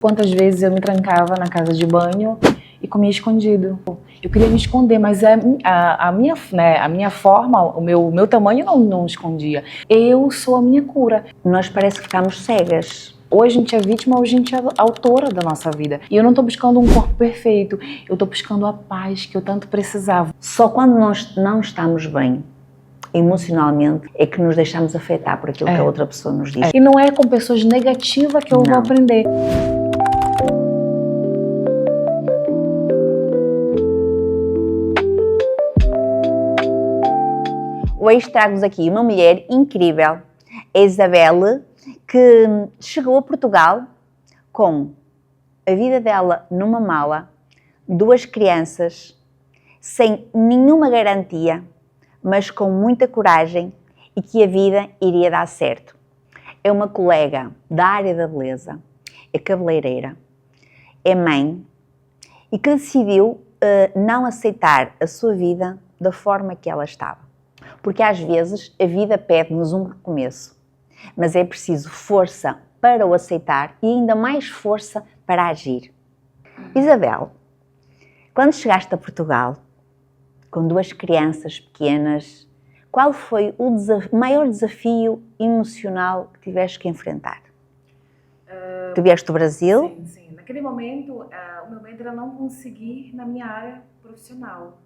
Quantas vezes eu me trancava na casa de banho e comia escondido. Eu queria me esconder, mas a minha forma, o meu tamanho não escondia. Eu sou a minha cura. Nós parece que ficamos cegas. Ou a gente é vítima ou a gente é autora da nossa vida. E eu não estou buscando um corpo perfeito, eu estou buscando a paz que eu tanto precisava. Só quando nós não estamos bem emocionalmente é que nos deixamos afetar por aquilo que a outra pessoa nos diz. E não é com pessoas negativas que eu vou aprender. Hoje trago-vos aqui uma mulher incrível, a Isabelle, que chegou a Portugal com a vida dela numa mala, 2 crianças, sem nenhuma garantia, mas com muita coragem e que a vida iria dar certo. É uma colega da área da beleza, é cabeleireira, é mãe e que decidiu não aceitar a sua vida da forma que ela estava. Porque às vezes a vida pede-nos um recomeço, mas é preciso força para o aceitar e ainda mais força para agir. Isabelle, quando chegaste a Portugal, com 2 crianças pequenas, qual foi o maior desafio emocional que tiveste que enfrentar? Tu vieste do Brasil? Sim. Naquele momento, o meu medo era não conseguir na minha área profissional.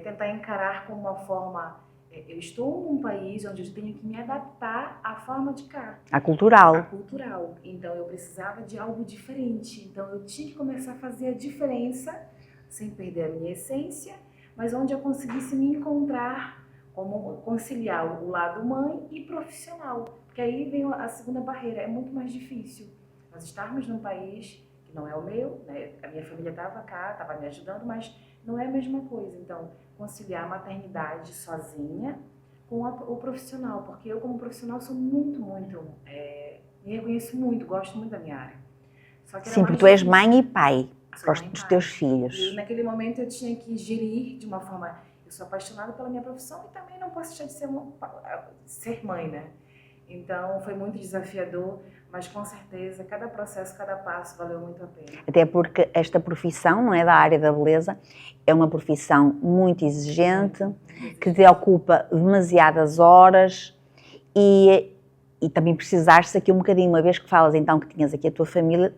Tentar encarar como uma forma... eu estou num país onde eu tenho que me adaptar à forma de cá. A cultural. A cultural. Então, eu precisava de algo diferente. Então, eu tinha que começar a fazer a diferença, sem perder a minha essência, mas onde eu conseguisse me encontrar, como conciliar o lado mãe e profissional. Porque aí vem a segunda barreira, é muito mais difícil. Nós estarmos num país que não é o meu, né? A minha família estava cá, estava me ajudando, mas não é a mesma coisa. Então, conciliar a maternidade sozinha com o profissional, porque eu como profissional sou muito, me reconheço muito, gosto muito da minha área. Só que sim, porque tu és mãe e pai dos teus filhos. E naquele momento eu tinha que gerir de uma forma... Eu sou apaixonada pela minha profissão e também não posso deixar de ser mãe, né? Então foi muito desafiador, mas com certeza cada processo, cada passo valeu muito a pena. Até porque esta profissão, não é, da área da beleza, é uma profissão muito exigente, que te ocupa demasiadas horas e também precisaste aqui um bocadinho, uma vez que falas então que tinhas aqui a tua família,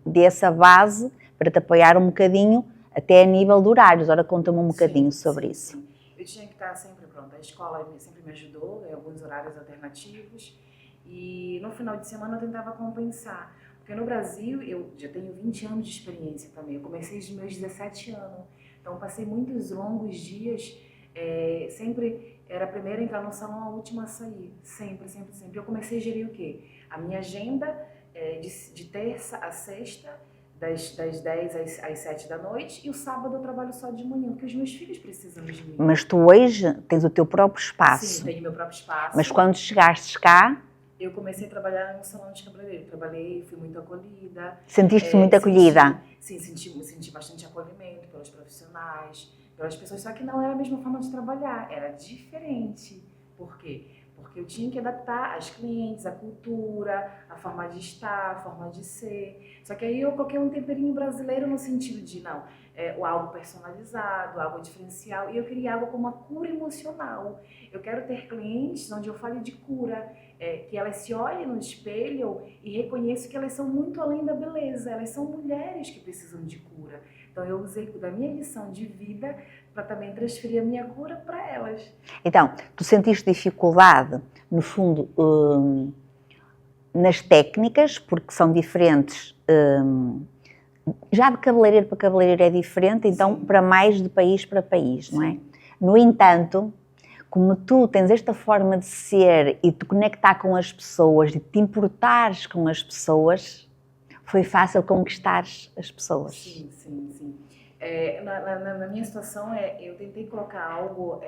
dessa base para te apoiar um bocadinho até a nível de horários. Ora, conta-me um bocadinho sobre isso. Sim. Eu tinha que estar sempre pronta. A escola sempre me ajudou em alguns horários alternativos e no final de semana eu tentava compensar. Porque no Brasil eu já tenho 20 anos de experiência também. Eu comecei dos meus 17 anos. Então passei muitos longos dias, sempre era a primeira a entrar no salão, a última a sair. Sempre. Eu comecei a gerir o quê? A minha agenda de terça a sexta, das 10 às 7 da noite, e o sábado eu trabalho só de manhã, porque os meus filhos precisam de mim. Mas tu hoje tens o teu próprio espaço. Sim, tenho meu próprio espaço. Mas quando chegastes cá... Eu comecei a trabalhar no salão de cabeleireiro. Trabalhei, fui muito acolhida. Sentiste-te muito acolhida? Sim, senti bastante acolhimento pelos profissionais, pelas pessoas, só que não era a mesma forma de trabalhar, era diferente. Por quê? Porque eu tinha que adaptar as clientes, a cultura, a forma de estar, a forma de ser. Só que aí eu coloquei um temperinho brasileiro no sentido de, algo personalizado, algo diferencial. E eu queria algo como uma cura emocional. Eu quero ter clientes onde eu fale de cura, que elas se olhem no espelho e reconheçam que elas são muito além da beleza. Elas são mulheres que precisam de cura. Então eu usei da minha lição de vida para também transferir a minha cura para elas. Então, tu sentiste dificuldade, no fundo, nas técnicas, porque são diferentes, já de cabeleireiro para cabeleireiro é diferente, então Sim. Para mais de país para país, Sim. Não é? No entanto, como tu tens esta forma de ser e te conectar com as pessoas e te importares com as pessoas, foi fácil conquistares as pessoas. Sim. Na minha situação, eu tentei colocar algo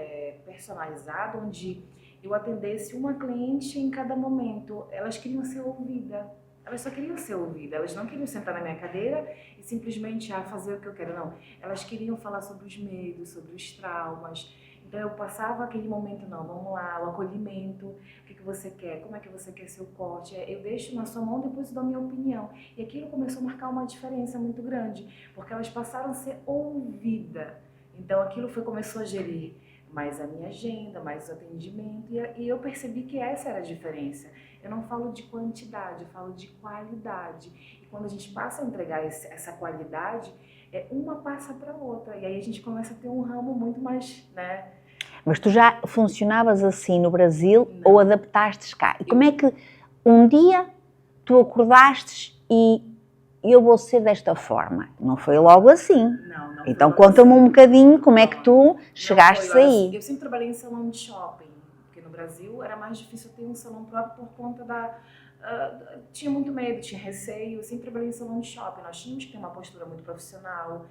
personalizado, onde eu atendesse uma cliente em cada momento. Elas queriam ser ouvidas. Elas só queriam ser ouvidas. Elas não queriam sentar na minha cadeira e simplesmente fazer o que eu quero. Não. Elas queriam falar sobre os medos, sobre os traumas. Então eu passava aquele momento, não, vamos lá, o acolhimento, o que você quer, como é que você quer seu corte, eu deixo na sua mão, depois eu dou a minha opinião. E aquilo começou a marcar uma diferença muito grande, porque elas passaram a ser ouvidas. Então aquilo começou a gerir mais a minha agenda, mais o atendimento, e eu percebi que essa era a diferença. Eu não falo de quantidade, eu falo de qualidade. E quando a gente passa a entregar essa qualidade, uma passa para outra. E aí a gente começa a ter um ramo muito mais, né? Mas tu já funcionavas assim no Brasil Não. ou adaptaste cá? E como é que um dia tu acordaste e eu vou ser desta forma? Não foi logo assim. Não Então foi logo conta-me assim. um bocadinho como é que tu chegaste aí. Eu sempre trabalhei em salão de shopping, porque no Brasil era mais difícil ter um salão próprio por conta tinha muito medo, tinha receio. Eu sempre trabalhei em salão de shopping. Nós tínhamos que ter uma postura muito profissional,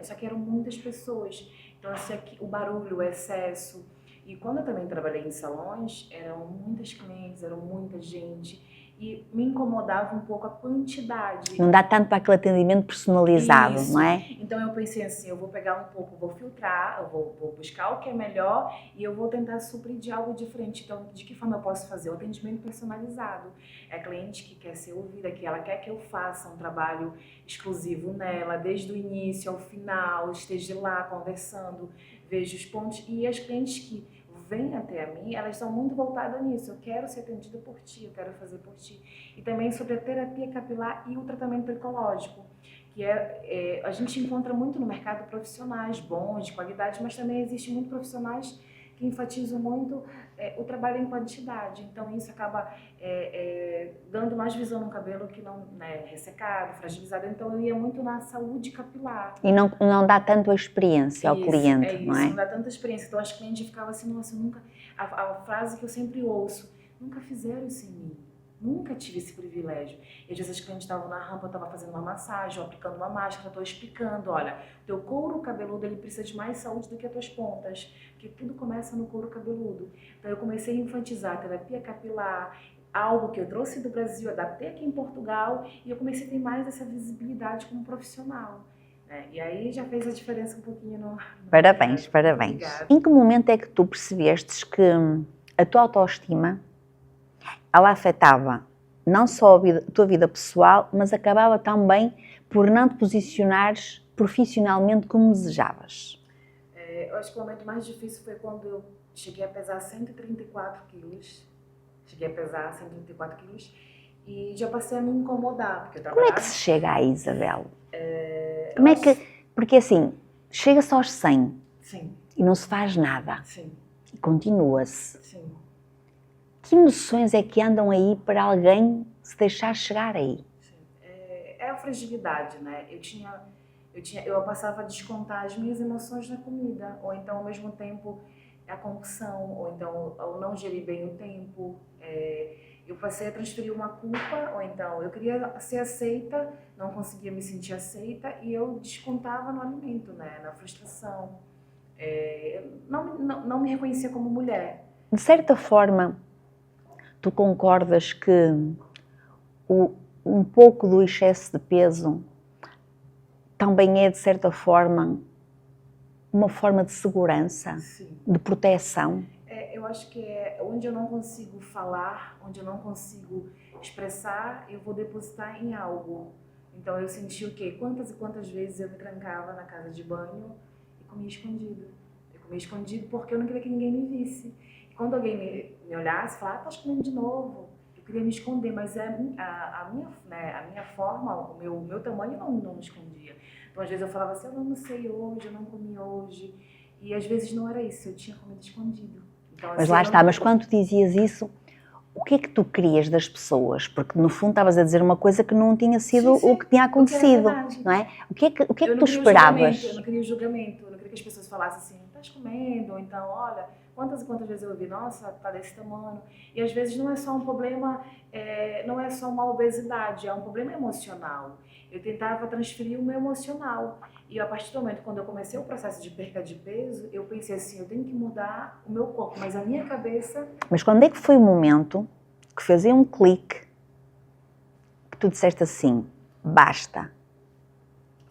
só que eram muitas pessoas. Então, o barulho, o excesso. E quando eu também trabalhei em salões, eram muitas clientes, eram muita gente. E me incomodava um pouco a quantidade. Não dá tanto para aquele atendimento personalizado, Isso. não é? Então eu pensei assim, eu vou pegar um pouco, vou filtrar, eu vou buscar o que é melhor e eu vou tentar suprir de algo diferente. Então, de que forma eu posso fazer? O atendimento personalizado. É a cliente que quer ser ouvida, que ela quer que eu faça um trabalho exclusivo nela, desde o início ao final, esteja lá conversando, veja os pontos. E as clientes que vêm até a mim, elas estão muito voltadas nisso. Eu quero ser atendida por ti, eu quero fazer por ti. E também sobre a terapia capilar e o tratamento ecológico, que a gente encontra muito no mercado profissionais bons, de qualidade, mas também existe muito profissionais que enfatizam muito o trabalho em quantidade. Então isso acaba dando mais visão no cabelo que não, né, ressecado, fragilizado. Então eu ia muito na saúde capilar. E não dá tanto a experiência ao cliente, não é? Não dá tanta experiência. Então as clientes ficavam assim, nossa, nunca... A frase que eu sempre ouço, nunca fizeram isso em mim. Nunca tive esse privilégio. E às vezes as clientes estavam na rampa, eu estava fazendo uma massagem, ou aplicando uma máscara, eu estou explicando, olha, teu couro cabeludo ele precisa de mais saúde do que as tuas pontas, porque tudo começa no couro cabeludo. Então eu comecei a enfatizar a terapia capilar, algo que eu trouxe do Brasil, adaptei aqui em Portugal, e eu comecei a ter mais essa visibilidade como profissional. E aí já fez a diferença um pouquinho no... Parabéns, parabéns. Obrigada. Em que momento é que tu percebestes que a tua autoestima ela afetava não só a tua vida pessoal, mas acabava também por não te posicionares profissionalmente como desejavas? Eu acho que o momento mais difícil foi quando eu cheguei a pesar 134 quilos. Cheguei a pesar 134 quilos e já passei a me incomodar, porque eu trabalhava... Como é que se chega aí, Isabel? Como é que... Porque assim, chega-se aos 100 Sim. E não se faz nada. Sim. E continua-se. Sim. Que emoções é que andam aí para alguém se deixar chegar aí? Sim. É a fragilidade, né? Eu passava a descontar as minhas emoções na comida, ou então ao mesmo tempo a compulsão, ou então eu não gerir bem o tempo. Eu passei a transferir uma culpa, ou então eu queria ser aceita, não conseguia me sentir aceita e eu descontava no alimento, né? Na frustração. Não me reconhecia como mulher. De certa forma, tu concordas que um pouco do excesso de peso também é, de certa forma, uma forma de segurança, Sim. de proteção? Eu acho que onde eu não consigo falar, onde eu não consigo expressar, eu vou depositar em algo. Então eu senti o quê? Quantas e quantas vezes eu me trancava na casa de banho e comia escondido. Eu comia escondido porque eu não queria que ninguém me visse. E quando alguém me olhasse, falava, tá comendo de novo. Eu queria me esconder, mas a minha forma, o meu tamanho não me escondia. Então às vezes eu falava assim, eu não almocei hoje, eu não comi hoje. E às vezes não era isso, eu tinha comido escondido. Então, Mas lá está, mas quando tu dizias isso, o que é que tu querias das pessoas? Porque no fundo estavas a dizer uma coisa que não tinha sido o que tinha acontecido, não é? O que é que tu esperavas? Eu não queria o julgamento, eu não queria que as pessoas falassem assim, estás comendo, ou então, olha, quantas e quantas vezes eu ouvi, nossa, tá desse tamanho. E às vezes não é só um problema, não é só uma obesidade, é um problema emocional. Eu tentava transferir o meu emocional. E a partir do momento quando eu comecei o processo de perca de peso, eu pensei assim, eu tenho que mudar o meu corpo, mas a minha cabeça... Mas quando é que foi o momento que fez um clique, que tu disseste assim, basta?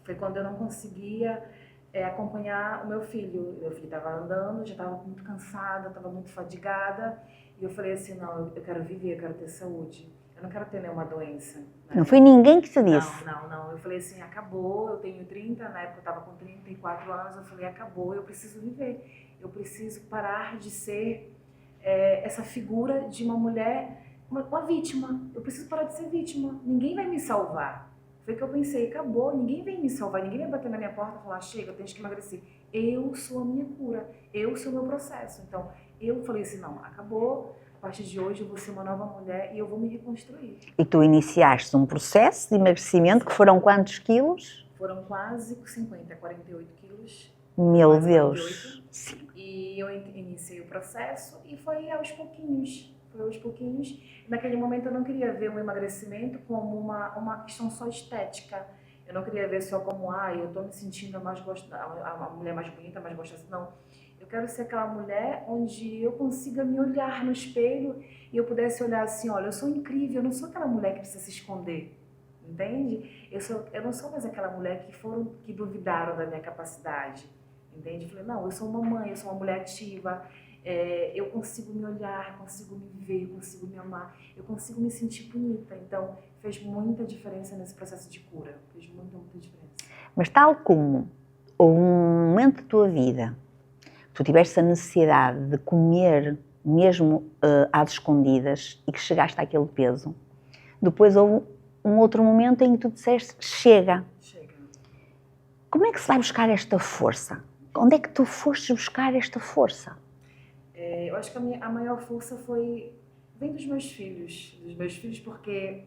Foi quando eu não conseguia acompanhar o meu filho. Meu filho estava andando, já estava muito cansada, estava muito fadigada. E eu falei assim, não, eu quero viver, eu quero ter saúde. Eu não quero ter nenhuma doença. Né? Não foi ninguém que te disse? Não. Eu falei assim, acabou, eu tenho 30, na época eu estava com 34 anos, eu falei, acabou, eu preciso viver. Eu preciso parar de ser essa figura de uma mulher, uma vítima. Eu preciso parar de ser vítima. Ninguém vai me salvar. Foi que eu pensei, acabou, ninguém vem me salvar, ninguém vai bater na minha porta e falar, chega, eu tenho que emagrecer. Eu sou a minha cura, eu sou o meu processo. Então, eu falei assim, não, acabou, a partir de hoje eu vou ser uma nova mulher e eu vou me reconstruir. E tu iniciaste um processo de emagrecimento que foram quantos quilos? Foram quase 50, 48 quilos. Meu Deus! 48, e eu iniciei o processo e foi aos pouquinhos. Naquele momento eu não queria ver o emagrecimento como uma questão só estética. Eu não queria ver só como, eu tô me sentindo a mulher mais bonita, mais gostosa. Não. Eu quero ser aquela mulher onde eu consiga me olhar no espelho e eu pudesse olhar assim, olha, eu sou incrível, eu não sou aquela mulher que precisa se esconder. Entende? Eu não sou mais aquela mulher que duvidaram da minha capacidade. Entende? Eu falei, não, eu sou uma mãe, eu sou uma mulher ativa. Eu consigo me olhar, consigo me ver, consigo me amar, eu consigo me sentir bonita. Então, fez muita diferença nesse processo de cura. Fez muita diferença. Mas tal como houve um momento da tua vida, tu tiveste a necessidade de comer mesmo às escondidas e que chegaste àquele peso, depois houve um outro momento em que tu disseste, chega. Como é que se vai buscar esta força? Onde é que tu foste buscar esta força? Eu acho que a maior força vem dos meus filhos, porque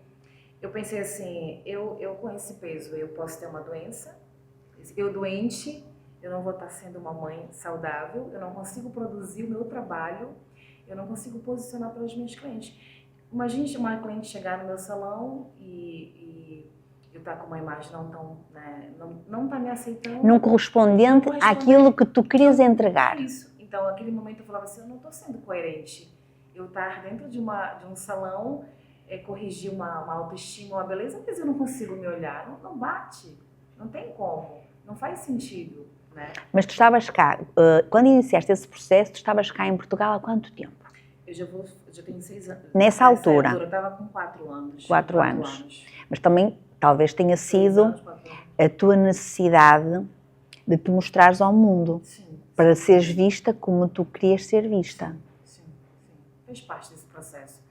eu pensei assim, eu com esse peso, eu posso ter uma doença, eu doente, eu não vou estar sendo uma mãe saudável, eu não consigo produzir o meu trabalho, eu não consigo posicionar para os meus clientes. Imagine uma cliente chegar no meu salão e eu estar com uma imagem não tá me aceitando. Não correspondente àquilo que tu querias entregar. Isso. Então, naquele momento eu falava assim, eu não estou sendo coerente. Eu estar dentro de um salão, corrigir uma autoestima, uma beleza, mas eu não consigo me olhar. Não bate. Não tem como. Não faz sentido, né? Mas tu estavas cá, quando iniciaste esse processo, tu estavas cá em Portugal há quanto tempo? Eu já tenho 6 anos. Nessa altura? Eu estava com 4 anos. 4 anos. Mas também, talvez tenha sido a tua necessidade de te mostrares ao mundo. Sim. Para seres vista como tu querias ser vista. Sim. Fez parte desse processo.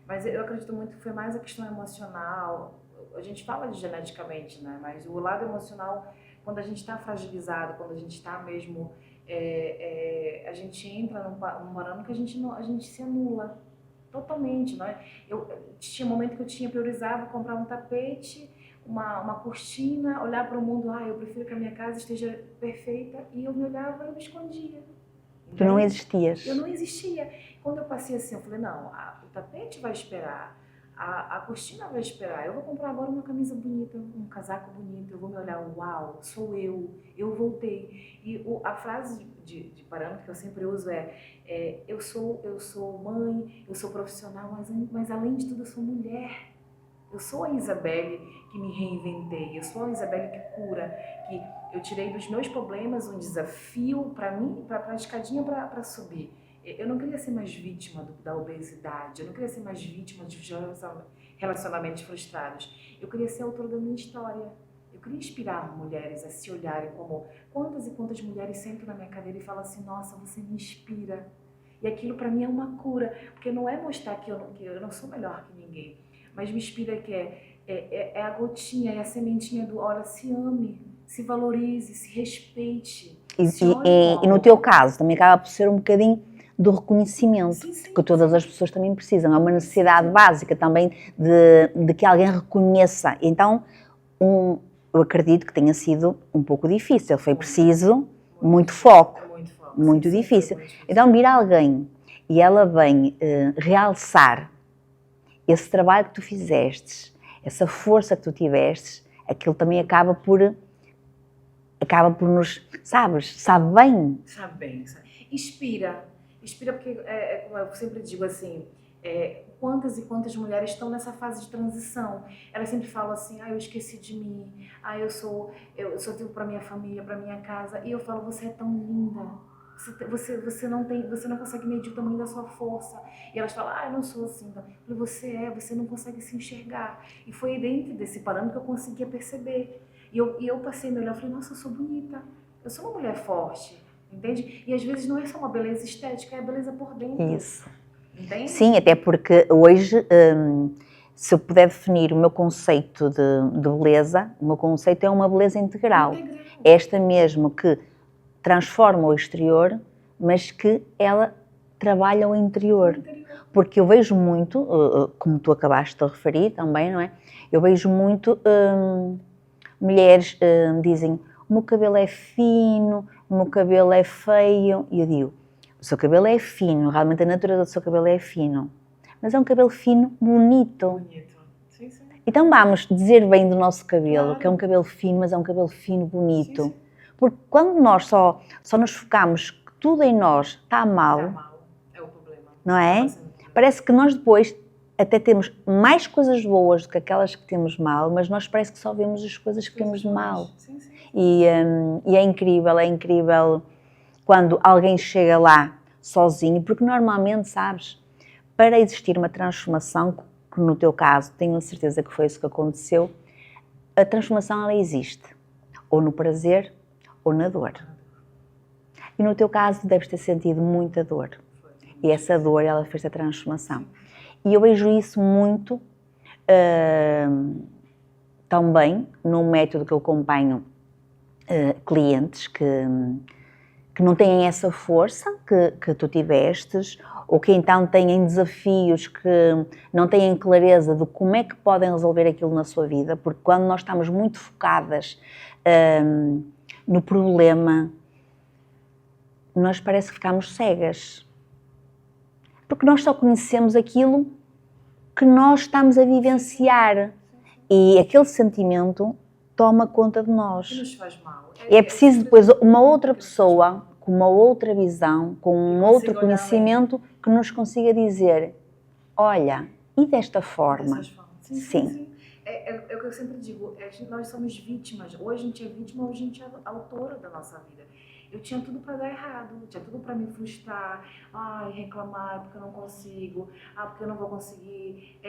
Mas eu acredito muito que foi mais a questão emocional. A gente fala de geneticamente, né? Mas o lado emocional, quando a gente está fragilizado, quando a gente está mesmo... a gente entra num parâmetro que a gente se anula totalmente, não é? Tinha um momento que eu priorizava comprar um tapete, uma cortina, olhar para o mundo, eu prefiro que a minha casa esteja perfeita, e eu me olhava e eu me escondia. Entende? Tu não existias. Eu não existia. Quando eu passei assim, eu falei, não, o tapete vai esperar, a cortina vai esperar, eu vou comprar agora uma camisa bonita, um casaco bonito, eu vou me olhar, uau, sou eu voltei. E a frase de parâmetro que eu sempre uso eu sou mãe, eu sou profissional, mas além de tudo eu sou mulher. Eu sou a Isabelle que me reinventei, eu sou a Isabelle que cura, que eu tirei dos meus problemas um desafio para mim, para a escadinha para subir. Eu não queria ser mais vítima da obesidade, eu não queria ser mais vítima de relacionamentos frustrados. Eu queria ser autora da minha história. Eu queria inspirar mulheres a se olharem como quantas e quantas mulheres sentam na minha cadeira e falam assim, nossa, você me inspira. E aquilo para mim é uma cura, porque não é mostrar que eu não sou melhor que ninguém, mas me inspira que é a gotinha, é a sementinha do, olha, se ame, se valorize, se respeite. E no teu caso, também acaba por ser um bocadinho do reconhecimento, sim, que todas as pessoas também precisam. É uma necessidade básica também de que alguém reconheça. Então, eu acredito que tenha sido um pouco difícil. Foi preciso muito foco, muito difícil. Então, vir alguém e ela vem realçar esse trabalho que tu fizeste, essa força que tu tiveste, aquilo também acaba por nos, sabe bem. Sabe bem. Inspira porque, como eu sempre digo assim, quantas e quantas mulheres estão nessa fase de transição. Elas sempre falam assim, eu esqueci de mim, eu só vivo para minha família, para minha casa. E eu falo, você é tão linda. Você não consegue medir o tamanho da sua força. E elas falam, eu não sou assim. Então, eu falei, você não consegue se enxergar. E foi dentro desse parâmetro que eu conseguia perceber. E eu passei a me olhar e falei, nossa, eu sou bonita. Eu sou uma mulher forte, entende? E às vezes não é só uma beleza estética, é a beleza por dentro. Isso. Entende? Sim, até porque hoje, se eu puder definir o meu conceito de beleza, o meu conceito é uma beleza integral. Esta mesmo que transforma o exterior, mas que ela trabalha o interior. Porque eu vejo muito, como tu acabaste de referir também, não é? Eu vejo muito mulheres dizem, o meu cabelo é fino, o meu cabelo é feio, e eu digo, o seu cabelo é fino, realmente a natureza do seu cabelo é fino, mas é um cabelo fino, bonito. Sim, sim. Então vamos dizer bem do nosso cabelo, que é um cabelo fino, mas é um cabelo fino, bonito. Sim. Porque quando nós só nos focamos que tudo em nós está mal, é o problema. Não é? Parece que nós depois até temos mais coisas boas do que aquelas que temos mal, mas nós parece que só vemos as coisas que temos de mal. Sim, sim. E é incrível quando alguém chega lá sozinho, porque normalmente, sabes, para existir uma transformação, que no teu caso tenho a certeza que foi isso que aconteceu, a transformação ela existe, ou no prazer ou na dor. E no teu caso deves ter sentido muita dor. E essa dor, ela fez a transformação. E eu vejo isso muito também num método que eu acompanho clientes que não têm essa força que tu tivestes, ou que então têm desafios que não têm clareza de como é que podem resolver aquilo na sua vida, porque quando nós estamos muito focadas no problema, nós parece que ficamos cegas. Porque nós só conhecemos aquilo que nós estamos a vivenciar e aquele sentimento toma conta de nós. Que nos faz mal. É preciso depois uma outra pessoa com uma outra visão, com um outro conhecimento que nos consiga dizer, olha, e desta forma? Sim. É o que eu sempre digo, nós somos vítimas. Hoje a gente é vítima, hoje a gente é autora da nossa vida. Eu tinha tudo para dar errado, tinha tudo para me frustrar, reclamar porque eu não consigo, porque eu não vou conseguir.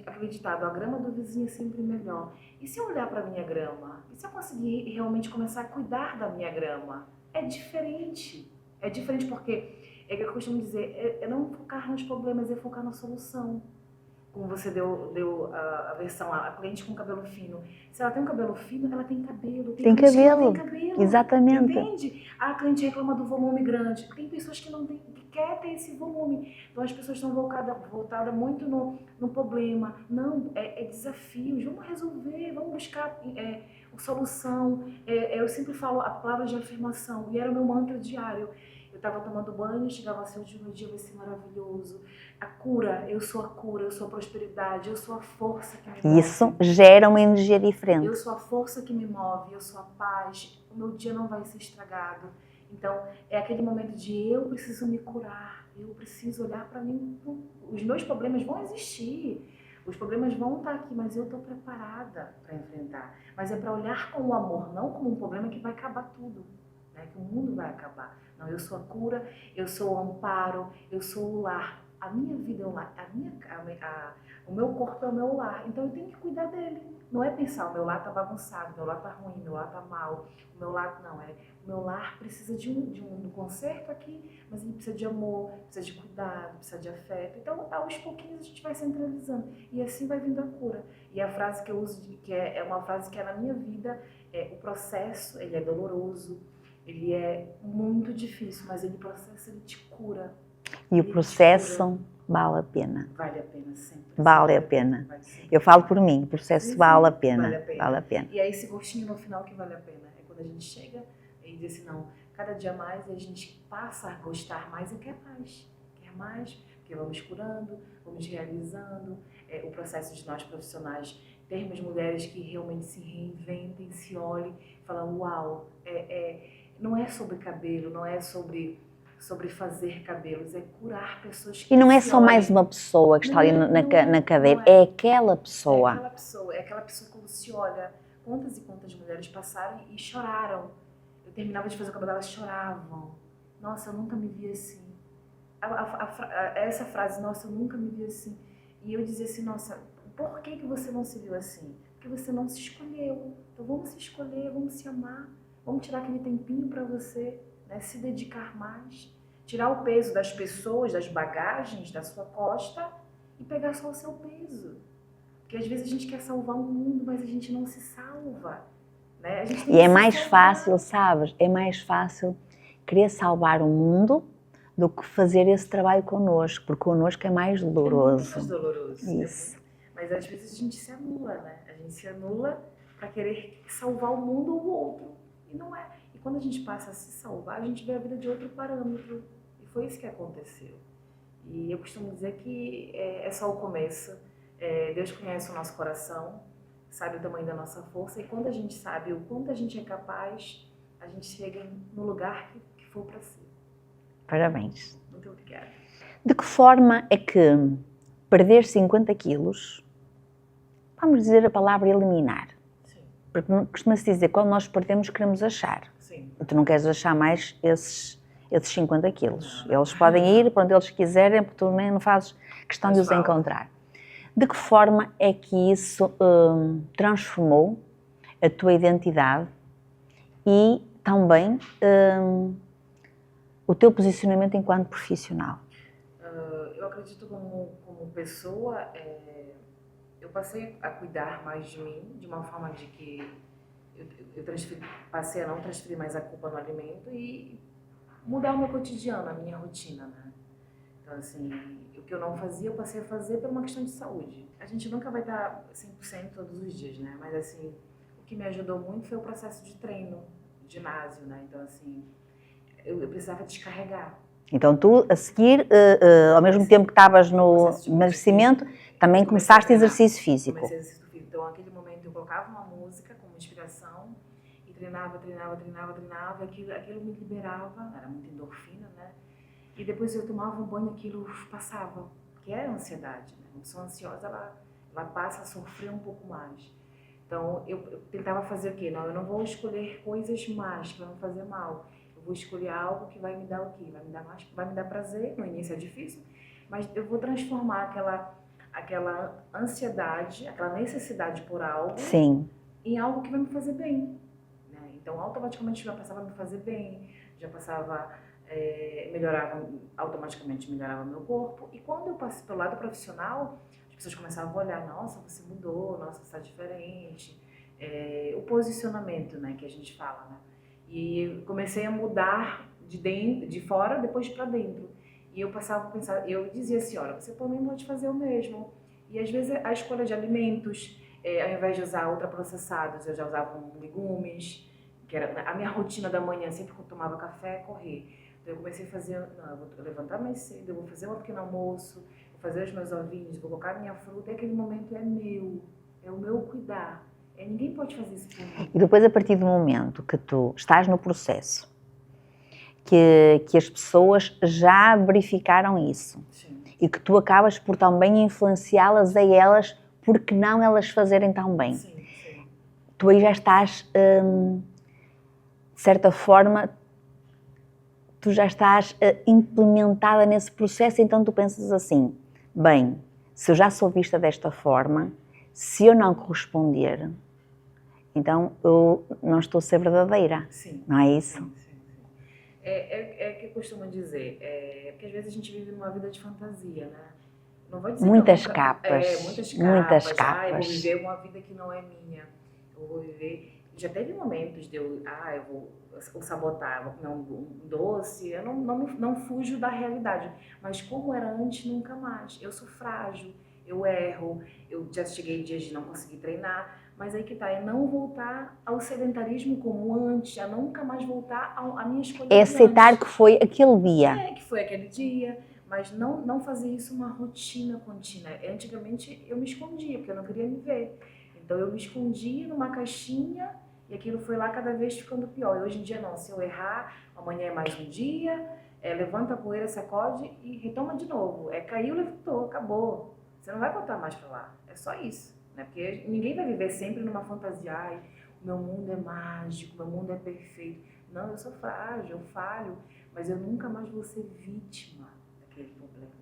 Aquele ditado, a grama do vizinho é sempre melhor. E se eu olhar para a minha grama? E se eu conseguir realmente começar a cuidar da minha grama? É diferente. É diferente porque, é que eu costumo dizer, é não focar nos problemas, é focar na solução. Como você deu a versão, a cliente com cabelo fino. Se ela tem um cabelo fino, ela tem cabelo. Tem cabelo. Tem cabelo. Exatamente. Entende? A cliente reclama do volume grande. Tem pessoas que não tem, que quer ter esse volume. Então as pessoas estão voltadas muito no problema. Não, é desafios. Vamos resolver, vamos buscar solução. Eu sempre falo a palavra de afirmação. E era o meu mantra diário. Eu estava tomando banho, chegava assim, o dia vai ser maravilhoso. A cura, eu sou a cura, eu sou a prosperidade, eu sou a força que me move. Isso gera uma energia diferente. Eu sou a força que me move, eu sou a paz, o meu dia não vai ser estragado. Então, é aquele momento de eu preciso me curar, eu preciso olhar para mim. Os meus problemas vão existir, os problemas vão estar aqui, mas eu estou preparada para enfrentar. Mas é para olhar com o amor, não como um problema que vai acabar tudo, né? Que o mundo vai acabar. Não, eu sou a cura, eu sou o amparo, eu sou o lar. A minha vida é o lar, o meu corpo é o meu lar, então eu tenho que cuidar dele. Não é pensar, o meu lar tá bagunçado, o meu lar tá ruim, o meu lar tá mal, o meu lar não, o meu lar precisa de um conserto aqui, mas ele precisa de amor, precisa de cuidado, precisa de afeto. Então, aos pouquinhos a gente vai centralizando e assim vai vindo a cura. E a frase que eu uso, que é uma frase que é na minha vida, o processo, ele é doloroso, ele é muito difícil, mas o processo ele te cura. E o processo vale a pena. Vale a pena sempre. Vale a pena. Eu falo por mim, o processo vale a pena. Vale a pena. E é esse gostinho no final que vale a pena. É quando a gente chega e diz assim, não, cada dia mais a gente passa a gostar mais e quer mais. Quer mais, porque vamos curando, vamos realizando. O processo de nós profissionais, termos mulheres que realmente se reinventem, se olhem, falam, uau, não é sobre cabelo, não é sobre sobre fazer cabelos, é curar pessoas que E não é se só mais olhem. uma pessoa que está ali Não é, na cadeira, não é. é aquela pessoa. É aquela pessoa que você olha. Quantas e quantas mulheres passaram e choraram. Eu terminava de fazer o cabelo, elas choravam. Nossa, eu nunca me vi assim. Essa frase, nossa, eu nunca me vi assim. E eu dizia assim, nossa, por que você não se viu assim? Porque você não se escolheu. Então vamos se escolher, vamos se amar. Vamos tirar aquele tempinho pra você, né? Se dedicar mais. Tirar o peso das pessoas, das bagagens da sua costa e pegar só o seu peso. Porque às vezes a gente quer salvar o mundo, mas a gente não se salva. Né? A gente tem E que é se mais salvar. fácil, sabes? É mais fácil querer salvar o mundo do que fazer esse trabalho connosco, porque connosco é mais É muito doloroso. mais doloroso. Isso. Mas às vezes a gente se anula, né? A gente se anula para querer salvar o mundo ou o outro. E não é. E quando a gente passa a se salvar, a gente vê a vida de outro parâmetro. E foi isso que aconteceu. E eu costumo dizer que é só o começo. Deus conhece o nosso coração, sabe o tamanho da nossa força. E quando a gente sabe o quanto a gente é capaz, a gente chega no lugar que for para ser. Parabéns. Muito obrigada. De que forma é que perder 50 quilos, vamos dizer a palavra eliminar, Sim, porque costuma-se dizer, quando nós perdemos queremos achar. sim. Tu não queres achar mais esses 50 quilos. Eles podem ir para onde eles quiserem, porque tu nem não fazes questão de os encontrar. De que forma é que isso transformou a tua identidade e também o teu posicionamento enquanto profissional? Eu acredito como pessoa, eu passei a cuidar mais de mim, de uma forma de que eu passei a não transferir mais a culpa no alimento e mudar o meu cotidiano, a minha rotina, né? Então, assim, o que eu não fazia, eu passei a fazer por uma questão de saúde. A gente nunca vai estar 100% todos os dias, né? Mas, assim, o que me ajudou muito foi o processo de treino, ginásio, né? Então, assim, eu precisava descarregar. Então tu, a seguir, ao mesmo tempo que estavas no emagrecimento, também começaste exercício físico. Comecei exercício físico. Então, naquele momento, eu colocava uma música como inspiração e treinava. Aquilo me liberava, era muita endorfina, né? E depois eu tomava um banho e aquilo passava, que é a ansiedade, né? Uma pessoa ansiosa, ela passa a sofrer um pouco mais. Então, eu tentava fazer o quê? Não, eu não vou escolher coisas más para não fazer mal. Eu vou escolher algo que vai me dar o quê? Vai me dar prazer, no início é difícil, mas eu vou transformar aquela ansiedade, aquela necessidade por algo, sim, em algo que vai me fazer bem. Né? Então, automaticamente já passava a me fazer bem, já passava, automaticamente melhorava meu corpo. E quando eu passei pelo lado profissional, as pessoas começavam a olhar, nossa, você mudou, nossa, você está diferente. O posicionamento, né, que a gente fala, né? E comecei a mudar de fora, depois para dentro. E eu passava a pensar, eu dizia assim, olha, você também pode fazer o mesmo. E às vezes a escolha de alimentos, ao invés de usar ultraprocessados, eu já usava legumes, que era a minha rotina da manhã, sempre que eu tomava café, correr. Então eu comecei a fazer, não, eu vou levantar mais cedo, eu vou fazer um pequeno almoço, vou fazer os meus ovinhos, vou colocar a minha fruta, e aquele momento é meu, é o meu cuidar. Ninguém pode fazer isso por mim. E depois, a partir do momento que tu estás no processo, que as pessoas já verificaram isso, Sim. E que tu acabas por também influenciá-las a elas, porque não elas fazerem tão bem. Sim, sim. Tu aí já estás, de certa forma, tu já estás implementada nesse processo, então tu pensas assim, bem, se eu já sou vista desta forma, se eu não corresponder, então eu não estou a ser verdadeira. Sim. Não é isso? Sim, sim, sim. É que eu costumo dizer, porque às vezes a gente vive numa vida de fantasia, né? Não vou dizer Muitas que capas. muitas capas. Eu vou viver uma vida que não é minha. Eu vou viver... Já teve momentos de eu vou sabotar, vou comer um doce, eu não fujo da realidade. Mas como era antes, nunca mais. Eu sou frágil, eu erro, eu já cheguei em dias de não conseguir treinar, mas aí que tá, é não voltar ao sedentarismo como antes, a nunca mais voltar à minha escolha de antes. É aceitar que foi aquele dia. Que foi aquele dia, mas não fazer isso uma rotina contínua. Antigamente eu me escondia, porque eu não queria me ver. Então eu me escondia numa caixinha e aquilo foi lá cada vez ficando pior. E hoje em dia não, se eu errar, amanhã é mais um dia, levanta a poeira, sacode e retoma de novo. Caiu, levantou, acabou. Você não vai voltar mais para lá. É só isso, né? Porque ninguém vai viver sempre numa fantasia. Ai, o meu mundo é mágico, o meu mundo é perfeito. Não, eu sou frágil, eu falho, mas eu nunca mais vou ser vítima daquele problema.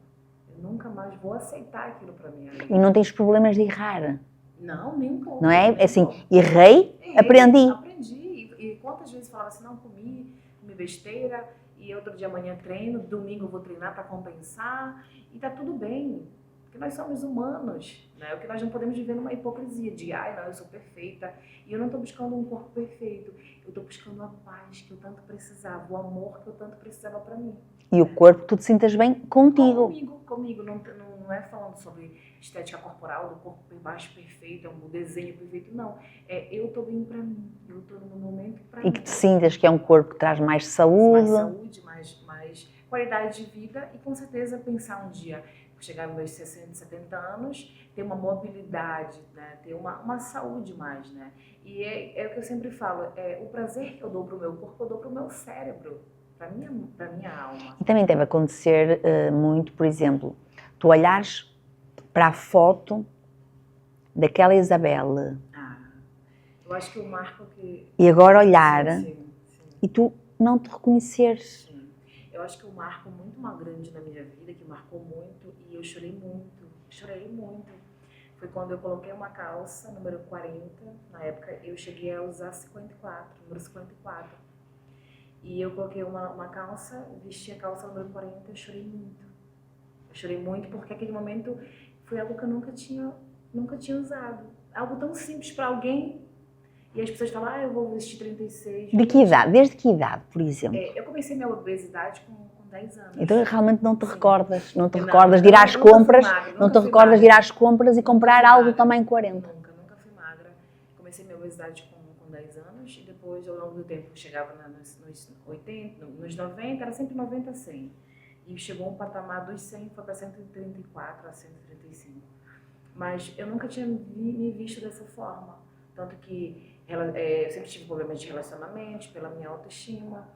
Eu nunca mais vou aceitar aquilo para minha vida. E não tens problemas de errar. Não, nem um pouco. Não é? Assim, pouco. Errei, aprendi. Aprendi. E quantas vezes falava assim, não, comi besteira, e outro dia amanhã treino, domingo eu vou treinar para compensar, e tá tudo bem. Porque nós somos humanos, né? O que nós não podemos viver numa hipocrisia de, ai, não, eu sou perfeita, e eu não tô buscando um corpo perfeito, eu tô buscando a paz que eu tanto precisava, o amor que eu tanto precisava para mim. E o corpo, tu te sintas bem contigo. Comigo. Não é falando sobre estética corporal, do corpo por baixo perfeito, um desenho perfeito, não. Eu tô bem para mim, eu tô no momento para mim. E que te sintas que é um corpo que traz mais saúde. Mais saúde, mais qualidade de vida e com certeza pensar um dia, chegar nos meus 60, 70 anos, ter uma mobilidade, né? Ter uma saúde mais, né? E é o que eu sempre falo, o prazer que eu dou pro meu corpo, eu dou pro meu cérebro. Para minha alma. E também deve acontecer muito, por exemplo, tu olhares para a foto daquela Isabel. Eu acho que o marco que... E agora olhar sim. E tu não te reconheceres. Sim. Eu acho que um marco muito grande na minha vida, que marcou muito, e eu chorei muito. Foi quando eu coloquei uma calça, número 40, na época eu cheguei a usar 54, número 54. E eu coloquei uma calça, vesti a calça número 40, eu chorei muito. Eu chorei muito porque aquele momento foi algo que eu nunca tinha usado. Algo tão simples para alguém. E as pessoas falam, eu vou vestir 36. De que idade? Desde que idade, por exemplo? Eu comecei minha obesidade com 10 anos. Então realmente não te recordas. Não te recordas de ir às compras. Não te recordas de ir às compras e comprar algo tamanho 40. Nunca fui magra. Comecei minha obesidade com 10 anos e depois, ao longo do tempo, chegava nos 80, nos 90, era sempre 90 a 100. E chegou um patamar dos 100, foi para 134 a 135. Mas eu nunca tinha me visto dessa forma. Tanto que eu sempre tive problemas de relacionamento, pela minha autoestima.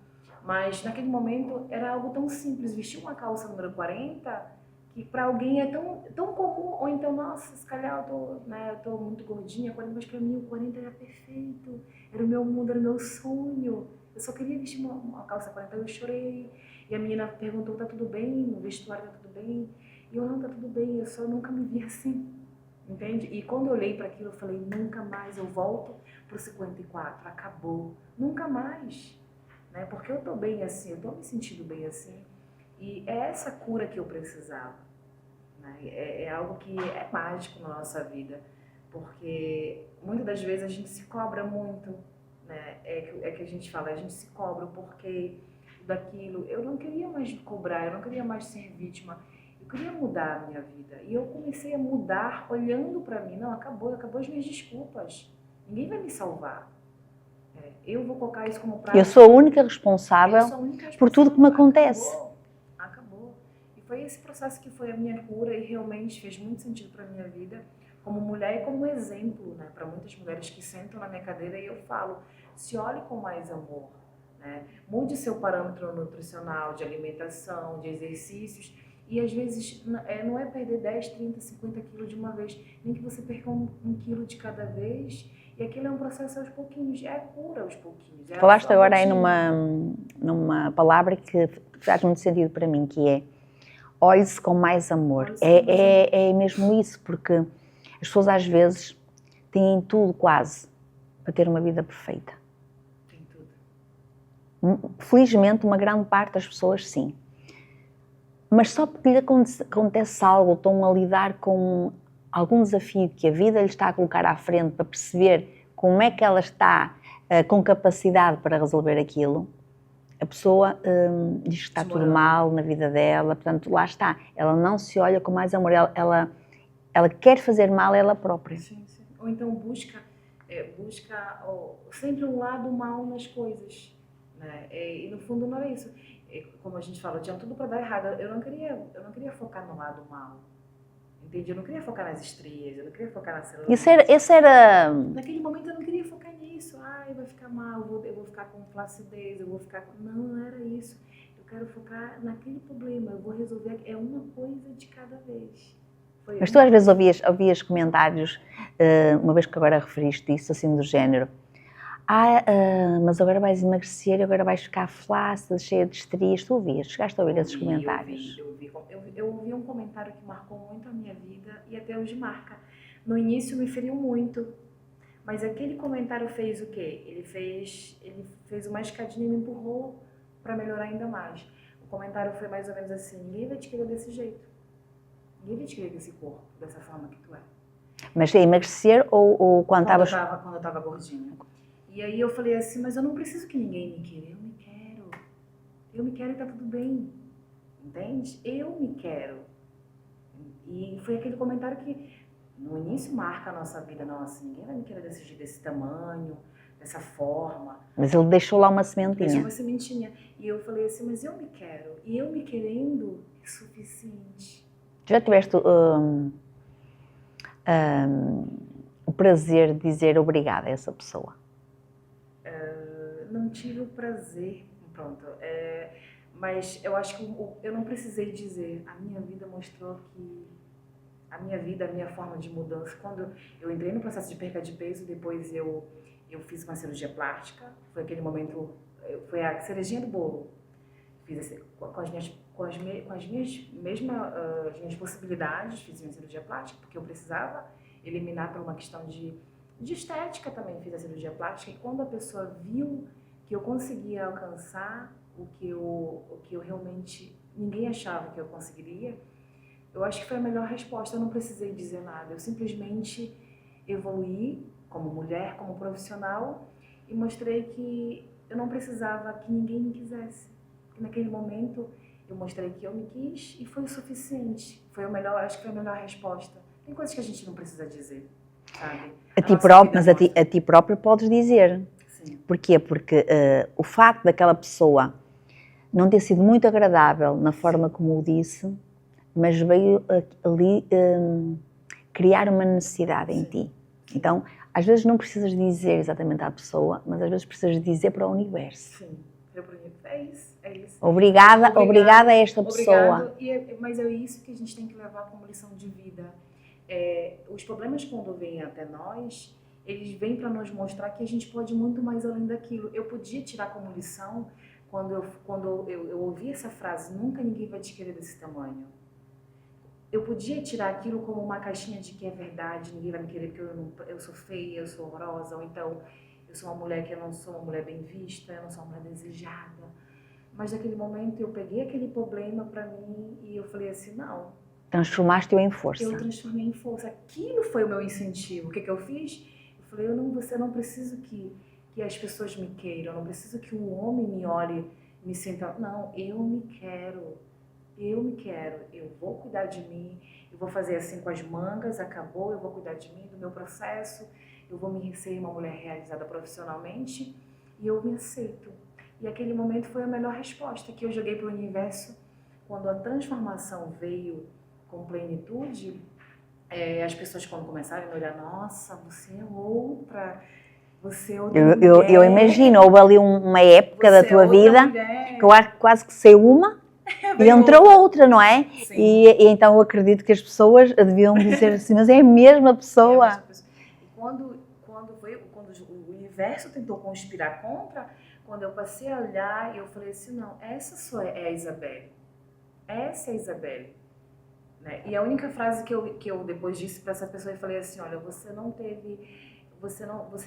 Mas naquele momento era algo tão simples. Vestir uma calça número 40, que para alguém é tão comum. Ou então, nossa, se calhar eu tô muito gordinha, mas para mim o 40 era perfeito. Era o meu mundo, era o meu sonho. Eu só queria vestir uma calça 40, eu chorei. E a menina perguntou, tá tudo bem? No vestuário tá tudo bem? E eu, não, tá tudo bem, eu só nunca me vi assim. Entende? E quando eu olhei para aquilo, eu falei, nunca mais eu volto pro 54, acabou. Nunca mais. Né? Porque eu tô bem assim, eu tô me sentindo bem assim. E é essa cura que eu precisava. Né? É algo que é mágico na nossa vida. Porque muitas das vezes a gente se cobra muito. Né? É que a gente fala, a gente se cobra porque daquilo. Eu não queria mais cobrar, eu não queria mais ser vítima. Eu queria mudar a minha vida. E eu comecei a mudar olhando para mim. Não, acabou as minhas desculpas. Ninguém vai me salvar. Eu vou colocar isso como prática. Eu sou a única responsável por tudo que me acontece. Acabou. E foi esse processo que foi a minha cura e realmente fez muito sentido para a minha vida como mulher e como exemplo, né, para muitas mulheres que sentam na minha cadeira e eu falo, se olhe com mais amor. Né? Mude seu parâmetro nutricional, de alimentação, de exercícios. E às vezes não é perder 10, 30, 50 quilos de uma vez, nem que você perca um quilo de cada vez. E aquilo é um processo aos pouquinhos, é a cura aos pouquinhos. Falaste agora aí numa palavra que faz muito sentido para mim, que é olhe-se com mais amor. É mesmo isso, porque as pessoas às vezes têm tudo quase para ter uma vida perfeita. Tem tudo. Felizmente, uma grande parte das pessoas sim. Mas só porque lhe acontece algo, estão a lidar com algum desafio que a vida lhe está a colocar à frente para perceber como é que ela está com capacidade para resolver aquilo, a pessoa diz que está tudo mal na vida dela, portanto, lá está. Ela não se olha com mais amor, ela quer fazer mal a ela própria. Sim. Ou então busca sempre um lado mal nas coisas. Né? E no fundo não era isso. Como a gente falou, tinha tudo para dar errado. Eu não queria focar no lado mal. Entendi? Eu não queria focar nas estrias, eu não queria focar na celulite. Esse era... Naquele momento eu não queria focar nisso. Vai ficar mal, eu vou ficar com flacidez, eu vou ficar com... Não era isso. Eu quero focar naquele problema, eu vou resolver, é uma coisa de cada vez. Mas tu às vezes ouvias comentários, uma vez que agora referiste isso, assim do género, mas agora vais emagrecer, agora vais ficar flácida, cheia de estrias. Tu ouvias? Chegaste a ouvir esses comentários? Eu ouvi um comentário que marcou muito a minha vida e até hoje marca. No início me feriu muito, mas aquele comentário fez o quê? Ele fez uma escadinha e me empurrou para melhorar ainda mais. O comentário foi mais ou menos assim: ninguém vai te querer desse jeito, ninguém vai te querer desse corpo, dessa forma que tu é. Mas a emagrecer ou quando estavas... Quando eu tava gordinha. E aí eu falei assim, mas eu não preciso que ninguém me queira, eu me quero. Eu me quero e tá tudo bem, entende? Eu me quero. E foi aquele comentário que no início marca a nossa vida. Nossa, ninguém vai me querer desse jeito, desse tamanho, dessa forma. Mas ele deixou lá uma sementinha. Deixou uma sementinha. E eu falei assim, mas eu me quero. E eu me querendo é suficiente. Já tiveste o prazer de dizer obrigada a essa pessoa? Não tive o prazer, pronto, mas eu acho que eu não precisei dizer. A minha vida mostrou que a minha forma de mudança, quando eu entrei no processo de perca de peso, depois eu fiz uma cirurgia plástica, foi aquele momento, foi a cerejinha do bolo. Fiz assim, com as minhas possibilidades, fiz minha cirurgia plástica, porque eu precisava eliminar por uma questão de estética também, fiz a cirurgia plástica. E quando a pessoa viu que eu conseguia alcançar o que eu realmente, ninguém achava que eu conseguiria, eu acho que foi a melhor resposta. Eu não precisei dizer nada, eu simplesmente evoluí como mulher, como profissional, e mostrei que eu não precisava que ninguém me quisesse. E naquele momento eu mostrei que eu me quis e foi o suficiente. Foi o melhor, acho que foi a melhor resposta. Tem coisas que a gente não precisa dizer, sabe? Mas a ti própria podes dizer. Sim. Porquê? Porque o facto daquela pessoa não ter sido muito agradável na forma como o disse, mas veio ali criar uma necessidade em ti. Então, às vezes não precisas dizer exatamente à pessoa, mas às vezes precisas dizer para o universo. Sim, é isso, é isso. Obrigada a esta pessoa. Mas é isso que a gente tem que levar como lição de vida. Os problemas, quando vêm até nós, eles vêm para nos mostrar que a gente pode ir muito mais além daquilo. Eu podia tirar como lição, quando eu ouvi essa frase, nunca ninguém vai te querer desse tamanho. Eu podia tirar aquilo como uma caixinha de que é verdade, ninguém vai me querer porque eu sou feia, eu sou horrorosa, ou então eu sou uma mulher que eu não sou uma mulher bem vista, eu não sou uma mulher desejada. Mas naquele momento eu peguei aquele problema para mim e eu falei assim, não. Transformaste-o em força. Eu transformei em força. Aquilo foi o meu incentivo. O que eu fiz? Eu falei, você não precisa que as pessoas me queiram, eu não preciso que um homem me olhe, me sinta. Não, eu me quero. Eu me quero, eu vou cuidar de mim, eu vou fazer assim com as mangas, acabou, eu vou cuidar de mim, do meu processo, eu vou me ser uma mulher realizada profissionalmente e eu me aceito. E aquele momento foi a melhor resposta que eu joguei para o universo. Quando a transformação veio com plenitude, as pessoas quando começaram a me olhar, nossa, você é outra mulher. Eu imagino, houve ali uma época da tua vida mulher. Que eu acho que quase que saiu uma e entrou outra, não é? Sim. E então eu acredito que as pessoas deviam dizer assim, mas é a mesma pessoa. E quando o universo tentou conspirar contra, quando eu passei a olhar, eu falei assim, não, essa é a Isabelle. Essa é a Isabelle. Né? E a única frase que eu depois disse para essa pessoa, eu falei assim, olha, você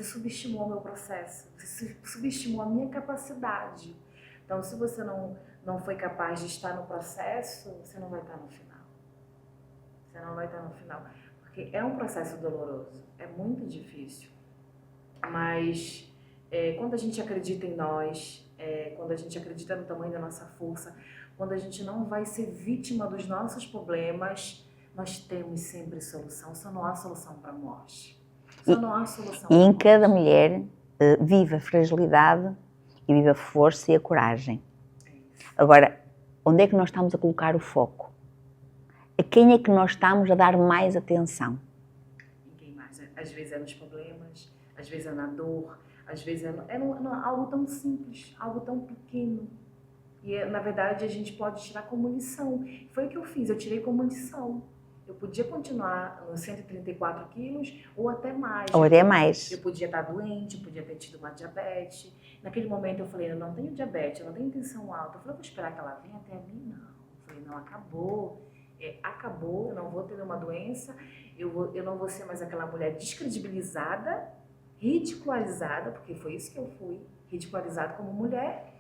subestimou o meu processo, você subestimou a minha capacidade. Então, se você não foi capaz de estar no processo, você não vai estar no final. Você não vai estar no final. Porque é um processo doloroso, é muito difícil. Mas quando a gente acredita em nós, quando a gente acredita no tamanho da nossa força, quando a gente não vai ser vítima dos nossos problemas, nós temos sempre solução. Só não há solução para a morte. Só não há solução para a morte. E em cada mulher vive a fragilidade e vive a força e a coragem. Agora, onde é que nós estamos a colocar o foco? A quem é que nós estamos a dar mais atenção? Ninguém mais. Às vezes é nos problemas, às vezes é na dor, às vezes é algo tão simples, algo tão pequeno. E, na verdade, a gente pode tirar como lição. Foi o que eu fiz, eu tirei como lição. Eu podia continuar nos 134 quilos ou até mais. Ou até mais. Eu podia estar doente, eu podia ter tido uma diabetes. Naquele momento eu falei, eu não tenho diabetes, eu não tenho tensão alta. Eu falei, eu vou esperar que ela venha até mim? Não. Eu falei, não, acabou. Acabou, eu não vou ter nenhuma doença, eu não vou ser mais aquela mulher descredibilizada, ridicularizada, porque foi isso que eu fui, ridicularizada como mulher.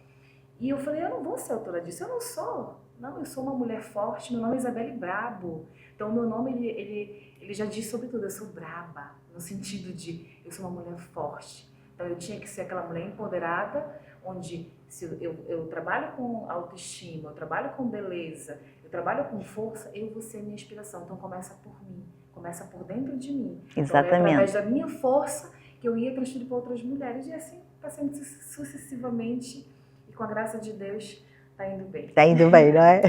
E eu falei, eu não vou ser autora disso, eu não sou. Não, eu sou uma mulher forte, meu nome é Isabelle Brabo. Então, o meu nome, ele já diz sobre tudo, eu sou braba, no sentido de, eu sou uma mulher forte. Então, eu tinha que ser aquela mulher empoderada, onde se eu trabalho com autoestima, eu trabalho com beleza, eu trabalho com força, eu vou ser minha inspiração. Então, começa por mim, começa por dentro de mim. Exatamente. Então, é através da minha força que eu ia transferir para outras mulheres. E assim, passando sucessivamente, e com a graça de Deus, está indo bem. Está indo bem, não é?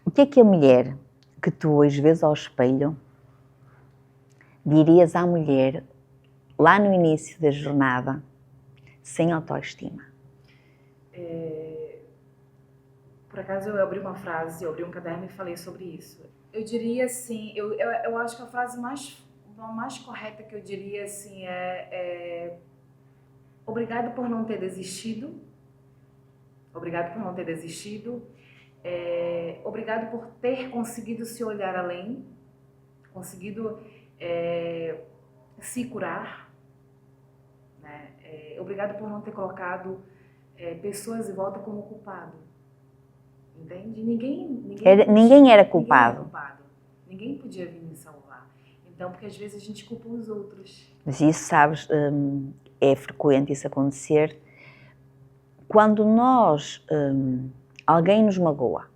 O que a mulher que tu hoje vês ao espelho dirias à mulher lá no início da jornada sem autoestima? Por acaso eu abri uma frase, eu abri um caderno e falei sobre isso. Eu diria assim, eu acho que a frase mais correta que eu diria assim obrigado por não ter desistido. Obrigado por não ter desistido. Obrigado por ter conseguido se olhar além, conseguido se curar. Né? Obrigado por não ter colocado pessoas em volta como culpado. Entende? Ninguém era culpado. Ninguém podia vir me salvar. Então, porque às vezes a gente culpa os outros. Mas isso, sabes, é frequente isso acontecer. Quando alguém nos magoa,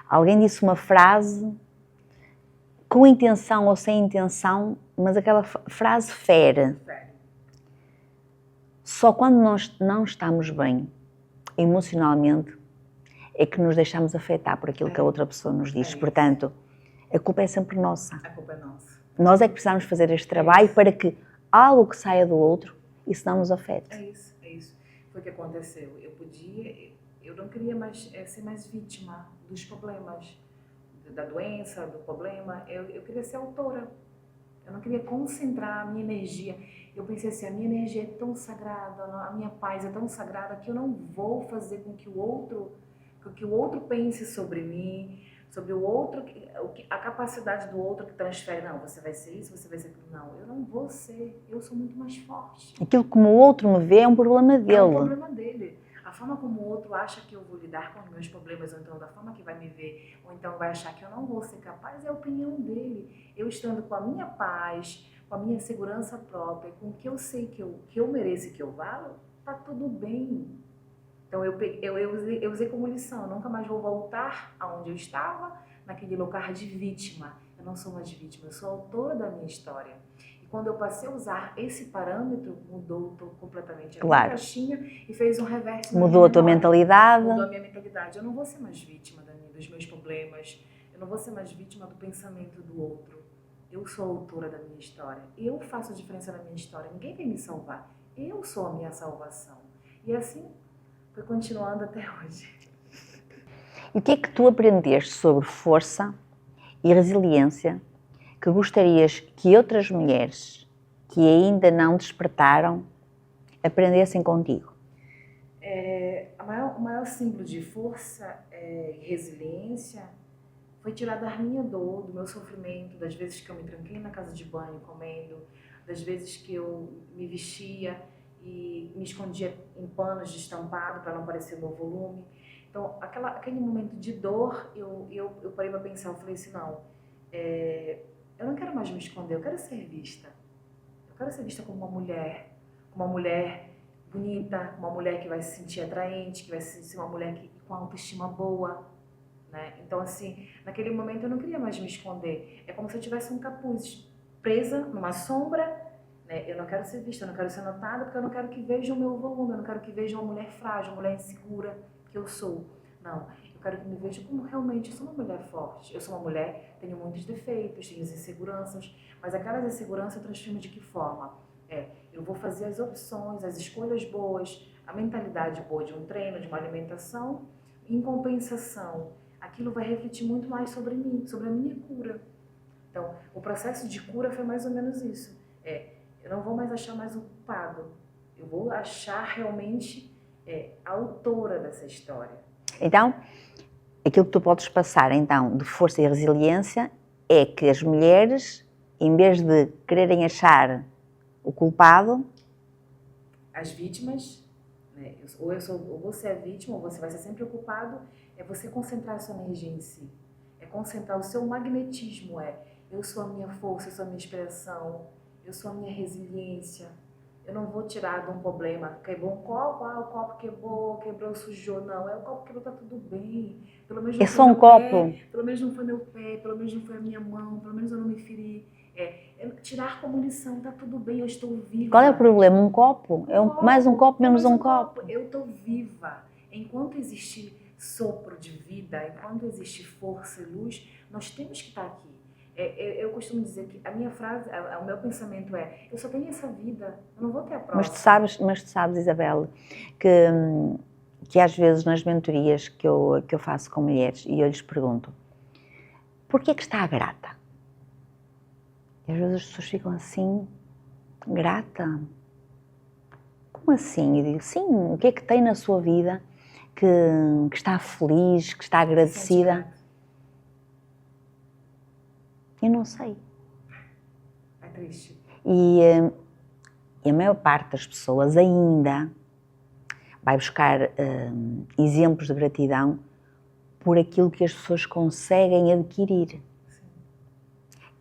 alguém disse uma frase com intenção ou sem intenção, mas aquela frase fere. Só quando nós não estamos bem emocionalmente é que nos deixamos afetar por aquilo que a outra pessoa nos diz. Portanto, a culpa é sempre nossa. A culpa é nossa. Nós é que precisamos fazer este trabalho para que algo que saia do outro, isso não nos afete. É isso. Foi o que aconteceu. Eu não queria mais ser mais vítima dos problemas, da doença, do problema. Eu queria ser autora. Eu não queria concentrar a minha energia. Eu pensei assim, a minha energia é tão sagrada, a minha paz é tão sagrada que eu não vou fazer com que o outro pense sobre mim, sobre o outro, a capacidade do outro que transfere. Não, você vai ser isso, você vai ser aquilo. Não, eu não vou ser. Eu sou muito mais forte. Aquilo como o outro me vê é um problema dele. É um problema dele. A forma como o outro acha que eu vou lidar com os meus problemas, ou então da forma que vai me ver, ou então vai achar que eu não vou ser capaz, é a opinião dele. Eu estando com a minha paz, com a minha segurança própria, com o que eu sei que eu mereço e que eu valo, tá tudo bem. Então eu usei como lição, eu nunca mais vou voltar aonde eu estava, naquele lugar de vítima. Eu não sou mais vítima, eu sou autora da minha história. Quando eu passei a usar esse parâmetro, mudou completamente a minha caixinha e fez um reverso. Mudou a tua mentalidade. Mudou a minha mentalidade. Eu não vou ser mais vítima dos meus problemas. Eu não vou ser mais vítima do pensamento do outro. Eu sou a autora da minha história. Eu faço a diferença na minha história. Ninguém vem me salvar. Eu sou a minha salvação. E assim foi continuando até hoje. E o que é que tu aprendeste sobre força e resiliência que gostarias que outras mulheres que ainda não despertaram aprendessem contigo? O maior símbolo de força e resiliência foi tirar da minha dor, do meu sofrimento, das vezes que eu me tranquei na casa de banho comendo, das vezes que eu me vestia e me escondia em panos de estampado para não parecer o meu volume. Então, aquele momento de dor, eu parei para pensar, eu falei assim, não, eu não quero mais me esconder, eu quero ser vista. Eu quero ser vista como uma mulher bonita, uma mulher que vai se sentir atraente, que vai se sentir uma mulher com autoestima boa, né? Então, assim, naquele momento eu não queria mais me esconder. É como se eu tivesse um capuz presa numa sombra, né? Eu não quero ser vista, eu não quero ser notada, porque eu não quero que vejam o meu volume, eu não quero que vejam uma mulher frágil, uma mulher insegura que eu sou. Não, eu quero que me vejam como realmente eu sou uma mulher forte. Eu sou uma mulher, tenho muitos defeitos, tenho inseguranças, mas aquelas inseguranças eu transformo de que forma? Eu vou fazer as opções, as escolhas boas, a mentalidade boa de um treino, de uma alimentação, em compensação, aquilo vai refletir muito mais sobre mim, sobre a minha cura. Então, o processo de cura foi mais ou menos isso. Eu não vou mais achar mais o culpado, eu vou achar realmente a autora dessa história. Então, aquilo que tu podes passar, então, de força e resiliência é que as mulheres, em vez de quererem achar o culpado... As vítimas, né, ou você é vítima, ou você vai ser sempre o culpado, é você concentrar a sua energia em si. É concentrar o seu magnetismo, eu sou a minha força, eu sou a minha inspiração, eu sou a minha resiliência. Eu não vou tirar de um problema, quebrou um copo, o copo quebrou, sujou. Não, o copo quebrou, tá tudo bem. Pelo menos não foi meu pé, pelo menos não foi meu pé, pelo menos não foi a minha mão, pelo menos eu não me feri. Tirar como lição, tá tudo bem, eu estou viva. Qual é o problema? Um copo? Mais um copo, menos um copo. Eu estou viva. Enquanto existir sopro de vida, enquanto existir força e luz, nós temos que estar aqui. Eu costumo dizer que a minha frase, o meu pensamento eu só tenho essa vida, eu não vou ter a próxima. Mas tu sabes, Isabel, que às vezes nas mentorias que eu faço com mulheres e eu lhes pergunto, porquê que está grata? E às vezes as pessoas ficam assim, grata? Como assim? E digo, sim, o que é que tem na sua vida que está feliz, que está agradecida? Eu não sei. É triste. E a maior parte das pessoas ainda vai buscar exemplos de gratidão por aquilo que as pessoas conseguem adquirir. Sim.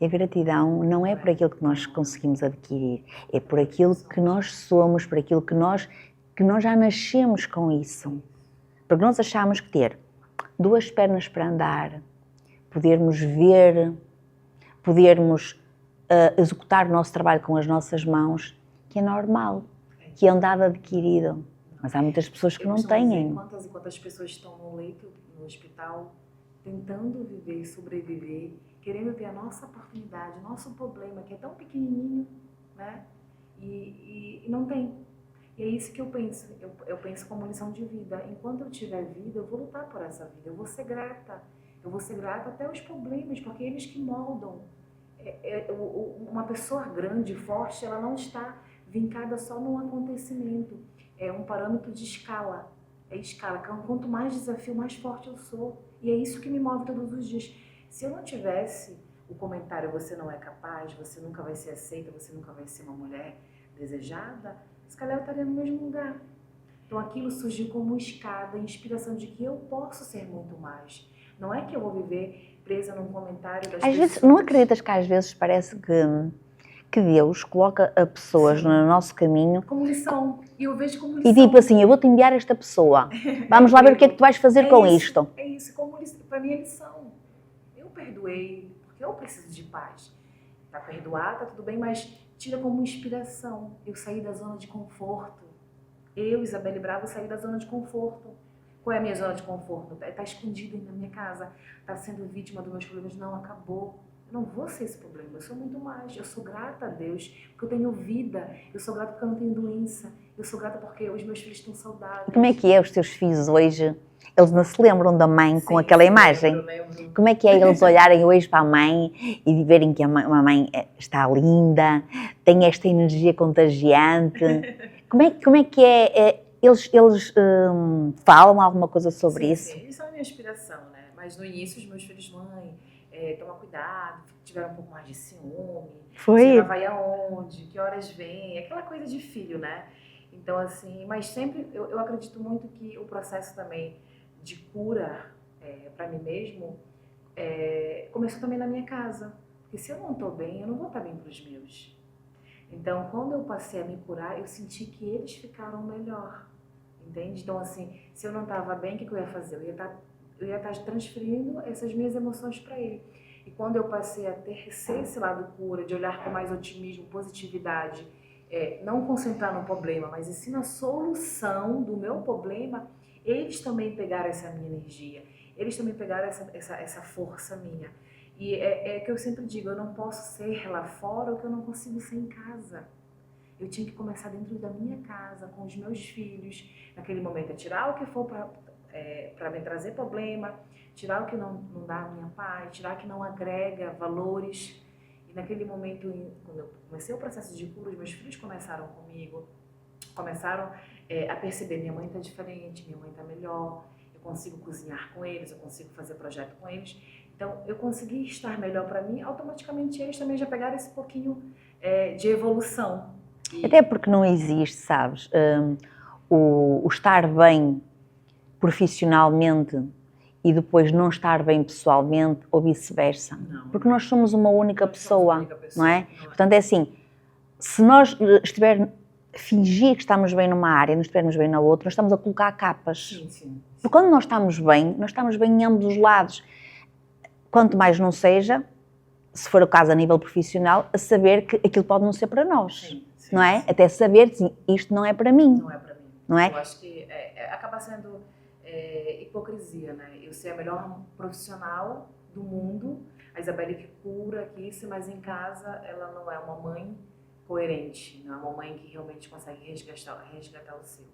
E a gratidão não é por aquilo que nós conseguimos adquirir, é por aquilo que nós somos, por aquilo que nós já nascemos com isso. Porque nós achamos que ter duas pernas para andar, podermos ver, podermos executar o nosso trabalho com as nossas mãos, que é normal, que é um dado adquirido. Mas há muitas pessoas que não têm. Quantas e quantas pessoas estão no leito, no hospital, tentando viver, sobreviver, querendo ter a nossa oportunidade, o nosso problema, que é tão pequenininho, né? E não tem. E é isso que eu penso. Eu penso como lição de vida. Enquanto eu tiver vida, eu vou lutar por essa vida. Eu vou ser grata. Eu vou ser grata até os problemas, porque eles que moldam. Uma pessoa grande, forte, ela não está vincada só num acontecimento. É um parâmetro de escala. É escala. Quanto mais desafio, mais forte eu sou. E é isso que me move todos os dias. Se eu não tivesse o comentário, você não é capaz, você nunca vai ser aceita, você nunca vai ser uma mulher desejada, se calhar eu estaria no mesmo lugar. Então aquilo surgiu como escada, inspiração de que eu posso ser muito mais. Não é que eu vou viver presa num comentário das pessoas. Vezes, não acreditas que às vezes parece que Deus coloca a pessoas no nosso caminho como lição, e eu vejo como lição. E tipo assim, eu vou-te enviar esta pessoa, vamos lá ver o que é que tu vais fazer com isto. É isso, como para mim é lição. Eu perdoei, porque eu preciso de paz. Tá perdoado, tá tudo bem, mas tira como inspiração. Eu saí da zona de conforto. Eu, Isabelle Bravo, saí da zona de conforto. Qual é a minha zona de conforto? Tá escondida na minha casa, tá sendo vítima dos meus problemas. Não, acabou. Eu não vou ser esse problema, eu sou muito mais. Eu sou grata a Deus porque eu tenho vida. Eu sou grata porque eu não tenho doença. Eu sou grata porque os meus filhos estão saudáveis. Como é que é os teus filhos hoje? Eles não se lembram da mãe com aquela imagem? Lembro. Como é que é eles olharem hoje para a mãe e verem que a mãe está linda, tem esta energia contagiante? Como é que é? Eles falam alguma coisa sobre isso? Sim, isso é a minha inspiração, né? Mas no início os meus filhos, mãe, toma cuidado, tiveram um pouco mais de ciúme. Foi? Você já vai aonde? Que horas vem? Aquela coisa de filho, né? Então, assim, mas sempre eu acredito muito que o processo também de cura para mim mesmo começou também na minha casa. Porque se eu não estou bem, eu não vou estar bem para os meus. Então, quando eu passei a me curar, eu senti que eles ficaram melhor. Entende? Então, assim, se eu não estava bem, o que eu ia fazer? Eu ia estar transferindo essas minhas emoções para ele. E quando eu passei a ter esse lado cura, de olhar com mais otimismo, positividade, não concentrar no problema, mas sim na solução do meu problema, eles também pegaram essa minha energia, eles também pegaram essa força minha. E é que eu sempre digo, eu não posso ser lá fora o que eu não consigo ser em casa. eu tinha que começar dentro da minha casa, com os meus filhos. Naquele momento, é tirar o que for para me trazer problema, tirar o que não dá a minha paz, tirar o que não agrega valores. E naquele momento, quando eu comecei o processo de cura, os meus filhos começaram comigo, começaram a perceber, minha mãe está diferente, minha mãe está melhor, eu consigo cozinhar com eles, eu consigo fazer projeto com eles. Então, eu consegui estar melhor para mim, automaticamente eles também já pegaram esse pouquinho de evolução. Até porque não existe, sabes, o estar bem profissionalmente e depois não estar bem pessoalmente ou vice-versa. Porque nós somos uma única pessoa, não é? Portanto, é assim, se nós fingir que estamos bem numa área e não estivermos bem na outra, nós estamos a colocar capas. Sim. Porque quando nós estamos bem em ambos os lados. Quanto mais não seja, se for o caso a nível profissional, a saber que aquilo pode não ser para nós, não é? Até saber que isto não é para mim. Não é para mim. Não é? Eu acho que acaba sendo hipocrisia, né? Eu ser a melhor profissional do mundo, a Isabelle que cura, que isso, mas em casa ela não é uma mãe coerente, não é uma mãe que realmente consegue resgatar o seu.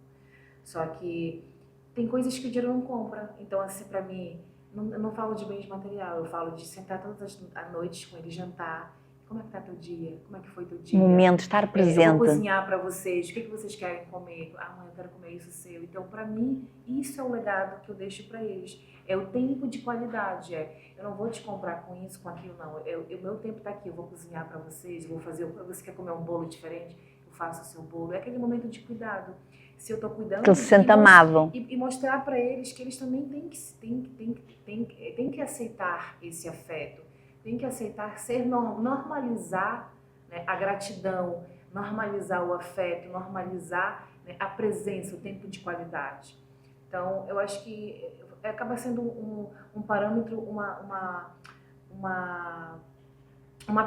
Só que tem coisas que o dinheiro não compra. Então, assim, para mim, eu não falo de bens material, eu falo de sentar todas as noites com ele, jantar. Como é que tá teu dia? Como é que foi teu dia? Momento, estar presente. Eu vou cozinhar para vocês, o que vocês querem comer? Ah, mãe, eu quero comer isso seu. Então, para mim, isso é o legado que eu deixo para eles. É o tempo de qualidade. Eu não vou te comprar com isso, com aquilo, não. O meu tempo tá aqui, eu vou cozinhar para vocês, eu vou fazer. Você quer comer um bolo diferente? Eu faço o seu bolo. É aquele momento de cuidado. Se eu tô cuidando... Que ele se sente amado. E mostrar para eles que eles também têm que aceitar esse afeto. Tem que aceitar, normalizar, né, a gratidão, normalizar o afeto, normalizar, né, a presença, o tempo de qualidade. Então, eu acho que acaba sendo um parâmetro, uma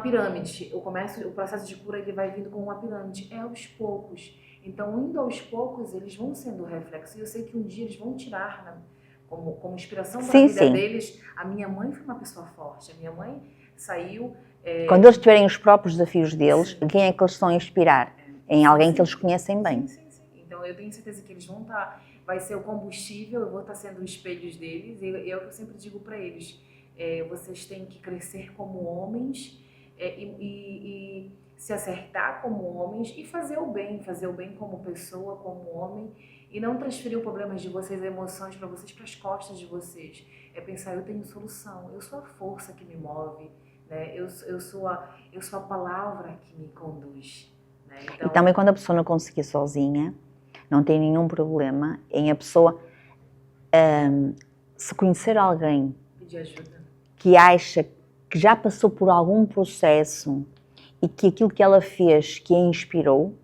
pirâmide. O processo de cura ele vai vindo com uma pirâmide, aos poucos. Então, indo aos poucos, eles vão sendo reflexo. E eu sei que um dia eles vão tirar, né, como inspiração da vida deles. A minha mãe foi uma pessoa forte. A minha mãe saiu... Quando eles tiverem os próprios desafios deles, quem é que eles estão a inspirar? Em alguém que eles conhecem bem. Sim. Então, eu tenho certeza que eles vão estar... Vai ser o combustível, eu vou estar sendo espelhos deles. E é o que eu sempre digo para eles. Vocês têm que crescer como homens e se acertar como homens e fazer o bem como pessoa, como homem, e não transferir os problemas de vocês, as emoções para vocês, para as costas de vocês. É pensar, eu tenho solução, eu sou a força que me move, né? Eu sou a palavra que me conduz. Né? Então, e também quando a pessoa não conseguir sozinha, não tem nenhum problema em a pessoa se conhecer alguém pedir ajuda, que acha que já passou por algum processo e que aquilo que ela fez que a inspirou,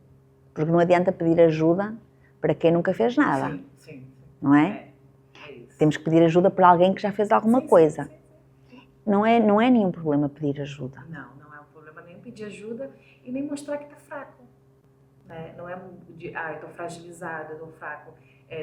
porque não adianta pedir ajuda para quem nunca fez nada. Sim. Não é? É isso. Temos que pedir ajuda para alguém que já fez alguma coisa. Sim. Não é nenhum problema pedir ajuda. Não é um problema nem pedir ajuda e nem mostrar que está fraco. Né? Não é eu estou fragilizado, eu estou fraco.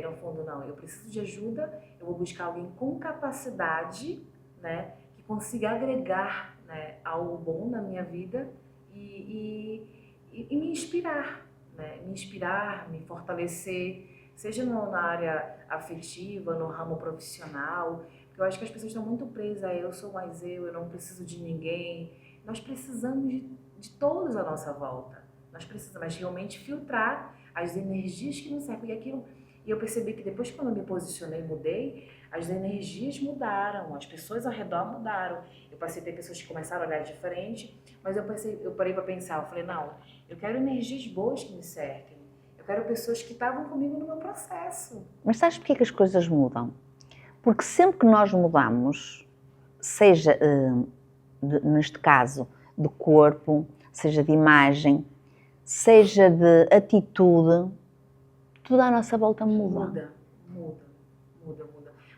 No fundo, não. Eu preciso de ajuda, eu vou buscar alguém com capacidade, né, que consiga agregar, né, algo bom na minha vida e me inspirar, né? Me inspirar, me fortalecer, seja na área afetiva, no ramo profissional, porque eu acho que as pessoas estão muito presas a eu sou mais eu não preciso de ninguém. Nós precisamos de todos à nossa volta. Nós precisamos realmente filtrar as energias que nos cercam. E eu percebi que depois, quando eu me posicionei e mudei, as energias mudaram, as pessoas ao redor mudaram. Eu passei a ter pessoas que começaram a olhar diferente, mas eu parei para pensar, eu falei, não, eu quero energias boas que me cerquem. Eu quero pessoas que estavam comigo no meu processo. Mas sabes porquê que as coisas mudam? Porque sempre que nós mudamos, seja, neste caso, de corpo, seja de imagem, seja de atitude, tudo à nossa volta muda.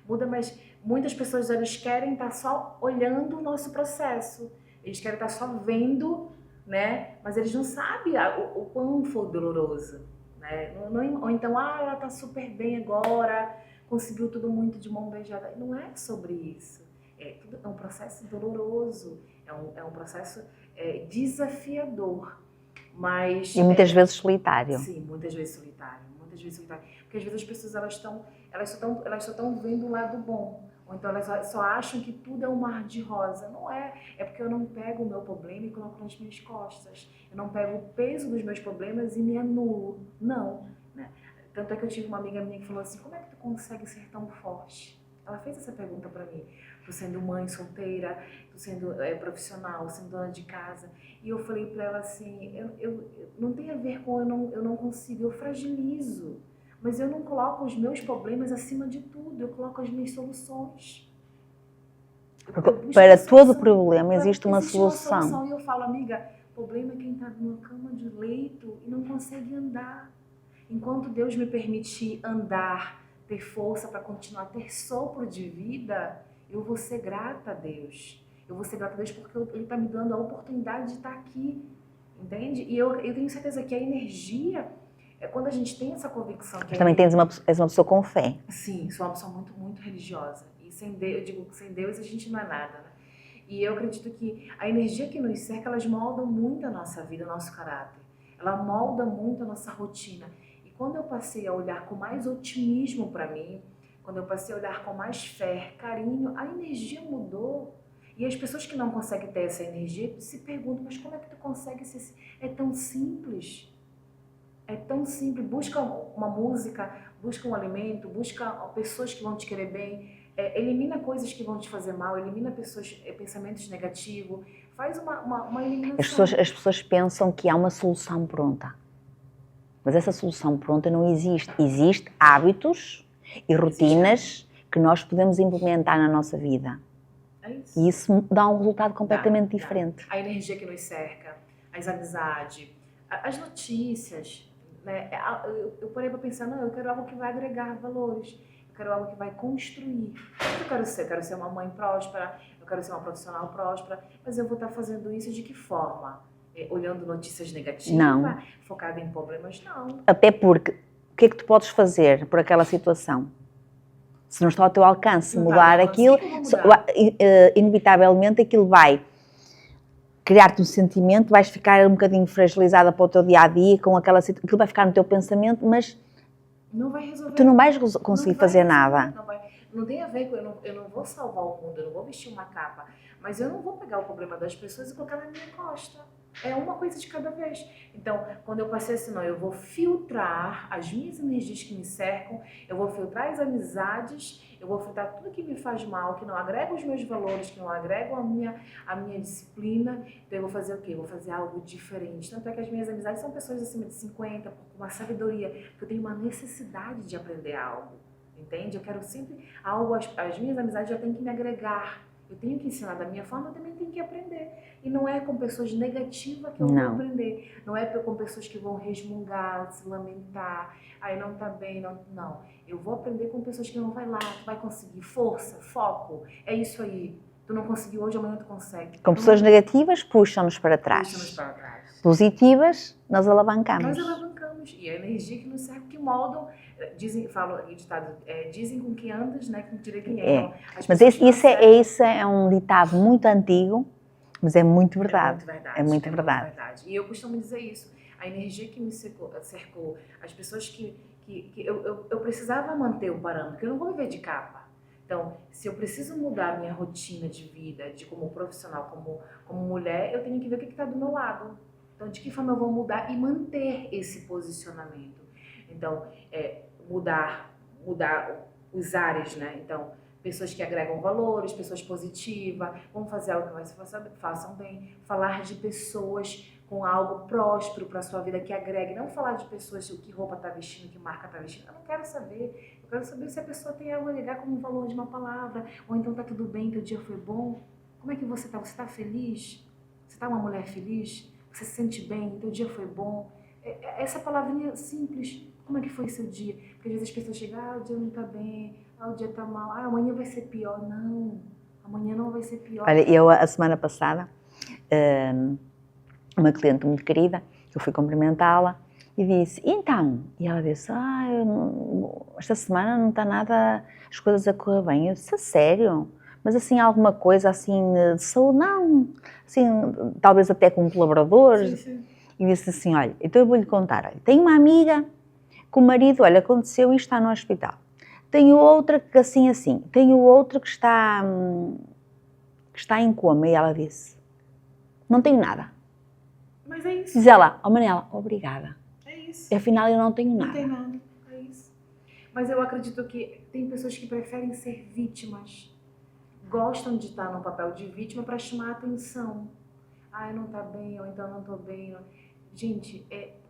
Muda, mas muitas pessoas elas querem estar só olhando o nosso processo. Eles querem estar só vendo, né? Mas eles não sabem o quão foi doloroso, né? Ou então, ela está super bem agora, conseguiu tudo muito de mão beijada. Não é sobre isso. É um processo doloroso, é um processo desafiador. Mas... E muitas vezes solitário. Sim, muitas vezes solitário. Muitas vezes solitário. Porque às vezes as pessoas elas só estão vendo o lado bom. Ou então elas só acham que tudo é um mar de rosa. Não é. É porque eu não pego o meu problema e coloco nas minhas costas. Eu não pego o peso dos meus problemas e me anulo. Não. Né? Tanto é que eu tive uma amiga minha que falou assim, como é que tu consegue ser tão forte? Ela fez essa pergunta pra mim. Tu sendo mãe solteira, tu sendo profissional, sendo dona de casa. E eu falei pra ela assim, não tem a ver com eu não consigo, eu fragilizo. Mas eu não coloco os meus problemas acima de tudo, eu coloco as minhas soluções. Para todo problema existe uma solução. E eu falo, amiga, o problema é quem está numa cama de leito e não consegue andar. Enquanto Deus me permitir andar, ter força para continuar, ter sopro de vida, eu vou ser grata a Deus. Eu vou ser grata a Deus porque Ele está me dando a oportunidade de estar aqui, entende? E eu tenho certeza que a energia... Quando a gente tem essa convicção... Mas também és uma pessoa com fé. Sim, sou uma pessoa muito, muito religiosa. E sem Deus, eu digo que sem Deus a gente não é nada, né? E eu acredito que a energia que nos cerca, elas moldam muito a nossa vida, o nosso caráter. Ela molda muito a nossa rotina. E quando eu passei a olhar com mais otimismo para mim, quando eu passei a olhar com mais fé, carinho, a energia mudou. E as pessoas que não conseguem ter essa energia se perguntam, mas como é que tu consegue ser... É tão simples. É tão simples, busca uma música, busca um alimento, busca pessoas que vão te querer bem, elimina coisas que vão te fazer mal, elimina pensamentos negativos, faz uma eliminação. As pessoas pensam que há uma solução pronta, mas essa solução pronta não existe. Existem hábitos e rotinas que nós podemos implementar na nossa vida. É isso. E isso dá um resultado completamente diferente. A energia que nos cerca, as amizades, as notícias... Né? Eu parei para pensar, não, eu quero algo que vai agregar valores, eu quero algo que vai construir. O que eu quero ser? Eu quero ser uma mãe próspera, eu quero ser uma profissional próspera, mas eu vou estar fazendo isso de que forma? Olhando notícias negativas? Não. Focada em problemas? Não. Até porque, o que é que tu podes fazer por aquela situação? Se não está ao teu alcance mudar aquilo, inevitavelmente aquilo vai criar-te um sentimento, vais ficar um bocadinho fragilizada para o teu dia-a-dia com aquela situação, aquilo vai ficar no teu pensamento, mas não vai resolver. Tu não vais conseguir fazer nada. Não tem a ver com, eu não vou salvar o mundo, eu não vou vestir uma capa, mas eu não vou pegar o problema das pessoas e colocar na minha costa. É uma coisa de cada vez. Então, quando eu passei assim, não, eu vou filtrar as minhas energias que me cercam, eu vou filtrar as amizades, eu vou filtrar tudo que me faz mal, que não agrega os meus valores, que não agregam a minha disciplina. Então, eu vou fazer o quê? Eu vou fazer algo diferente. Tanto é que as minhas amizades são pessoas acima de 50, com uma sabedoria, porque eu tenho uma necessidade de aprender algo. Entende? Eu quero sempre algo, as minhas amizades já têm que me agregar. Eu tenho que ensinar da minha forma, eu também tenho que aprender. E não é com pessoas negativas que eu vou aprender. Não é com pessoas que vão resmungar, se lamentar. Aí não tá bem, não. Eu vou aprender com pessoas que não vai lá, tu vai conseguir. Força, foco, é isso aí. Tu não conseguiu hoje, amanhã tu consegue. Com pessoas negativas, puxam-nos para trás. Puxam-nos para trás. Positivas, nós alavancamos. Nós alavancamos. E a energia que nos serve, que moldam, dizem com que andas, né, que tira quem é. Então, mas isso é um ditado muito antigo, mas é muito verdade. É muito verdade. E eu costumo dizer isso. A energia que me cercou, as pessoas que eu precisava manter o parâmetro, porque eu não vou viver de capa. Então, se eu preciso mudar a minha rotina de vida, de como profissional, como mulher, eu tenho que ver o que está do meu lado. Então, de que forma eu vou mudar e manter esse posicionamento? Então, mudar os ares, né? Então, pessoas que agregam valores, pessoas positivas, vamos fazer algo que mais façam bem, falar de pessoas com algo próspero para a sua vida, que agregue, não falar de pessoas que roupa está vestindo, que marca está vestindo, eu não quero saber, eu quero saber se a pessoa tem algo a ligar como um valor de uma palavra, ou então tá tudo bem, teu dia foi bom, como é que você está? Você está feliz? Você está uma mulher feliz? Você se sente bem? Teu dia foi bom? Essa palavrinha simples, como é que foi seu dia? Porque às vezes as pessoas chegam, o dia não está bem, o dia está mal, amanhã vai ser pior. Não, amanhã não vai ser pior. Olha, eu a semana passada, uma cliente muito querida, eu fui cumprimentá-la e disse, então? E ela disse, esta semana não está nada, as coisas a correr bem. Eu disse, a sério? Mas assim, alguma coisa assim de saúde? Não, assim, talvez até com colaboradores. Sim. e disse assim, olha, então eu vou-lhe contar, olha, tenho uma amiga que o marido, olha, aconteceu e está no hospital. Tenho outra que assim, tenho outra que está em coma. E ela disse, não tenho nada. Mas é isso. Diz ela, Manela, obrigada. É isso. Afinal, eu não tenho nada. Não tem nada, é isso. Mas eu acredito que tem pessoas que preferem ser vítimas. Gostam de estar no papel de vítima para chamar a atenção. Ah, não tá bem, ou então não tô bem. Gente,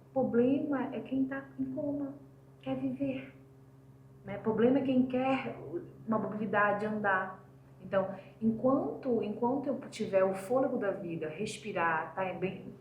o problema é quem tá em coma, quer viver. Né? O problema é quem quer uma mobilidade, andar. Então, enquanto eu tiver o fôlego da vida, respirar,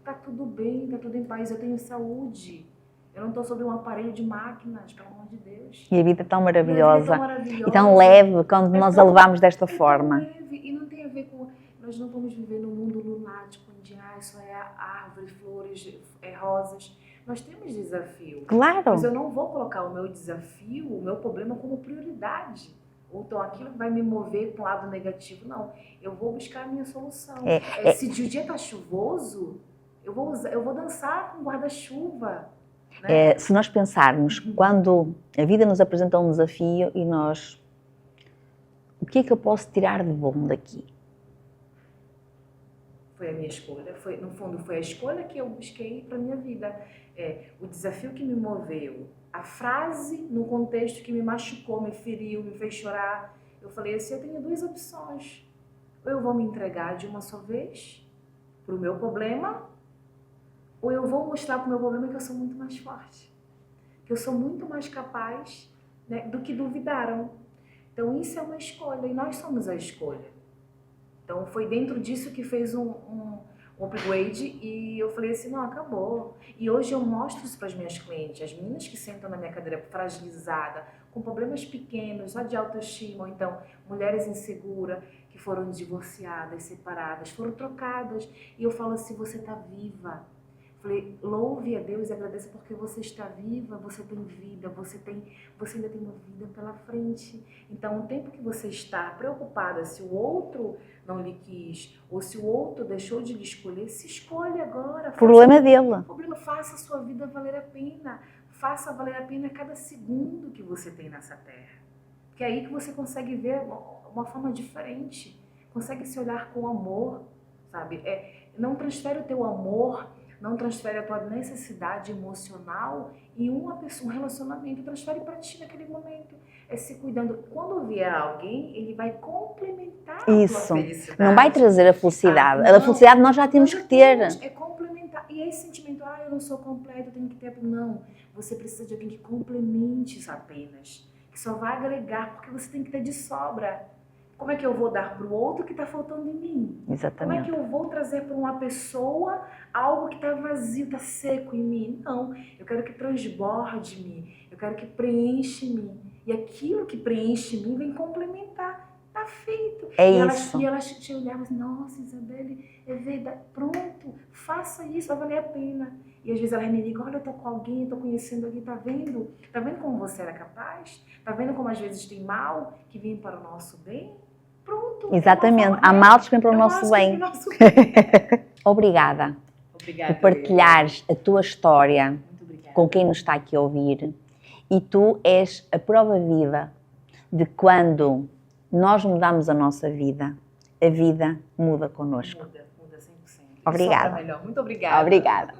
tá tudo bem, tá tudo em paz, eu tenho saúde. Eu não estou sobre um aparelho de máquinas, pelo amor de Deus. E a vida é tão maravilhosa. E tão leve quando nós a levamos desta forma. Tão leve. E não tem a ver com... Nós não vamos viver num mundo lunático, onde isso é árvore, flores, rosas. Nós temos desafio. Claro. Mas eu não vou colocar o meu desafio, o meu problema como prioridade. Ou então aquilo vai me mover para um lado negativo. Não, eu vou buscar a minha solução. Se o dia está chuvoso, eu vou dançar com guarda-chuva. Né? Se nós pensarmos, quando a vida nos apresenta um desafio e nós... O que é que eu posso tirar de bom daqui? Foi a minha escolha. No fundo, foi a escolha que eu busquei para a minha vida. O desafio que me moveu. A frase no contexto que me machucou, me feriu, me fez chorar. Eu falei assim, eu tenho duas opções. Ou eu vou me entregar de uma só vez para o meu problema, ou eu vou mostrar para o meu problema que eu sou muito mais forte. Que eu sou muito mais capaz, né, do que duvidaram. Então isso é uma escolha e nós somos a escolha. Então foi dentro disso que fez um upgrade e eu falei assim, não, acabou. E hoje eu mostro isso para as minhas clientes, as meninas que sentam na minha cadeira fragilizada, com problemas pequenos, só de autoestima, ou então mulheres inseguras que foram divorciadas, separadas, foram trocadas. E eu falo assim, você está viva. Falei, louve a Deus e agradeça porque você está viva, você tem vida, você ainda tem uma vida pela frente. Então, o tempo que você está preocupada se o outro não lhe quis ou se o outro deixou de lhe escolher, se escolhe agora. Problema dele. Faça a sua vida valer a pena. Faça valer a pena cada segundo que você tem nessa terra. Porque é aí que você consegue ver uma forma diferente. Consegue se olhar com amor, sabe? Não transfere o teu amor... Não transfere a tua necessidade emocional em um relacionamento, transfere para ti naquele momento. Se cuidando. Quando vier alguém, ele vai complementar a tua felicidade. Não vai trazer a felicidade. A felicidade nós já temos que ter. É complementar. E esse sentimento, eu não sou completo, eu tenho que ter... Não, você precisa de alguém que complemente isso apenas. Que só vai agregar, porque você tem que ter de sobra. Como é que eu vou dar para o outro que está faltando em mim? Exatamente. Como é que eu vou trazer para uma pessoa algo que está vazio, está seco em mim? Não, eu quero que transborde em mim, eu quero que preencha em mim. E aquilo que preenche em mim vem complementar. Está feito. E elas te olhavam assim, nossa, Isabelle, é verdade, pronto, faça isso, vai valer a pena. E às vezes elas me ligam, olha, eu tô com alguém, tô conhecendo alguém, tá vendo? Tá vendo como você era capaz? Tá vendo como às vezes tem mal que vem para o nosso bem? Pronto. Exatamente. Há males que vêm para o nosso bem. Obrigada por partilhares a tua história com quem nos está aqui a ouvir. E tu és a prova viva de quando nós mudamos a nossa vida, a vida muda connosco. Muda 100%. Obrigada. Muito obrigada. Obrigada.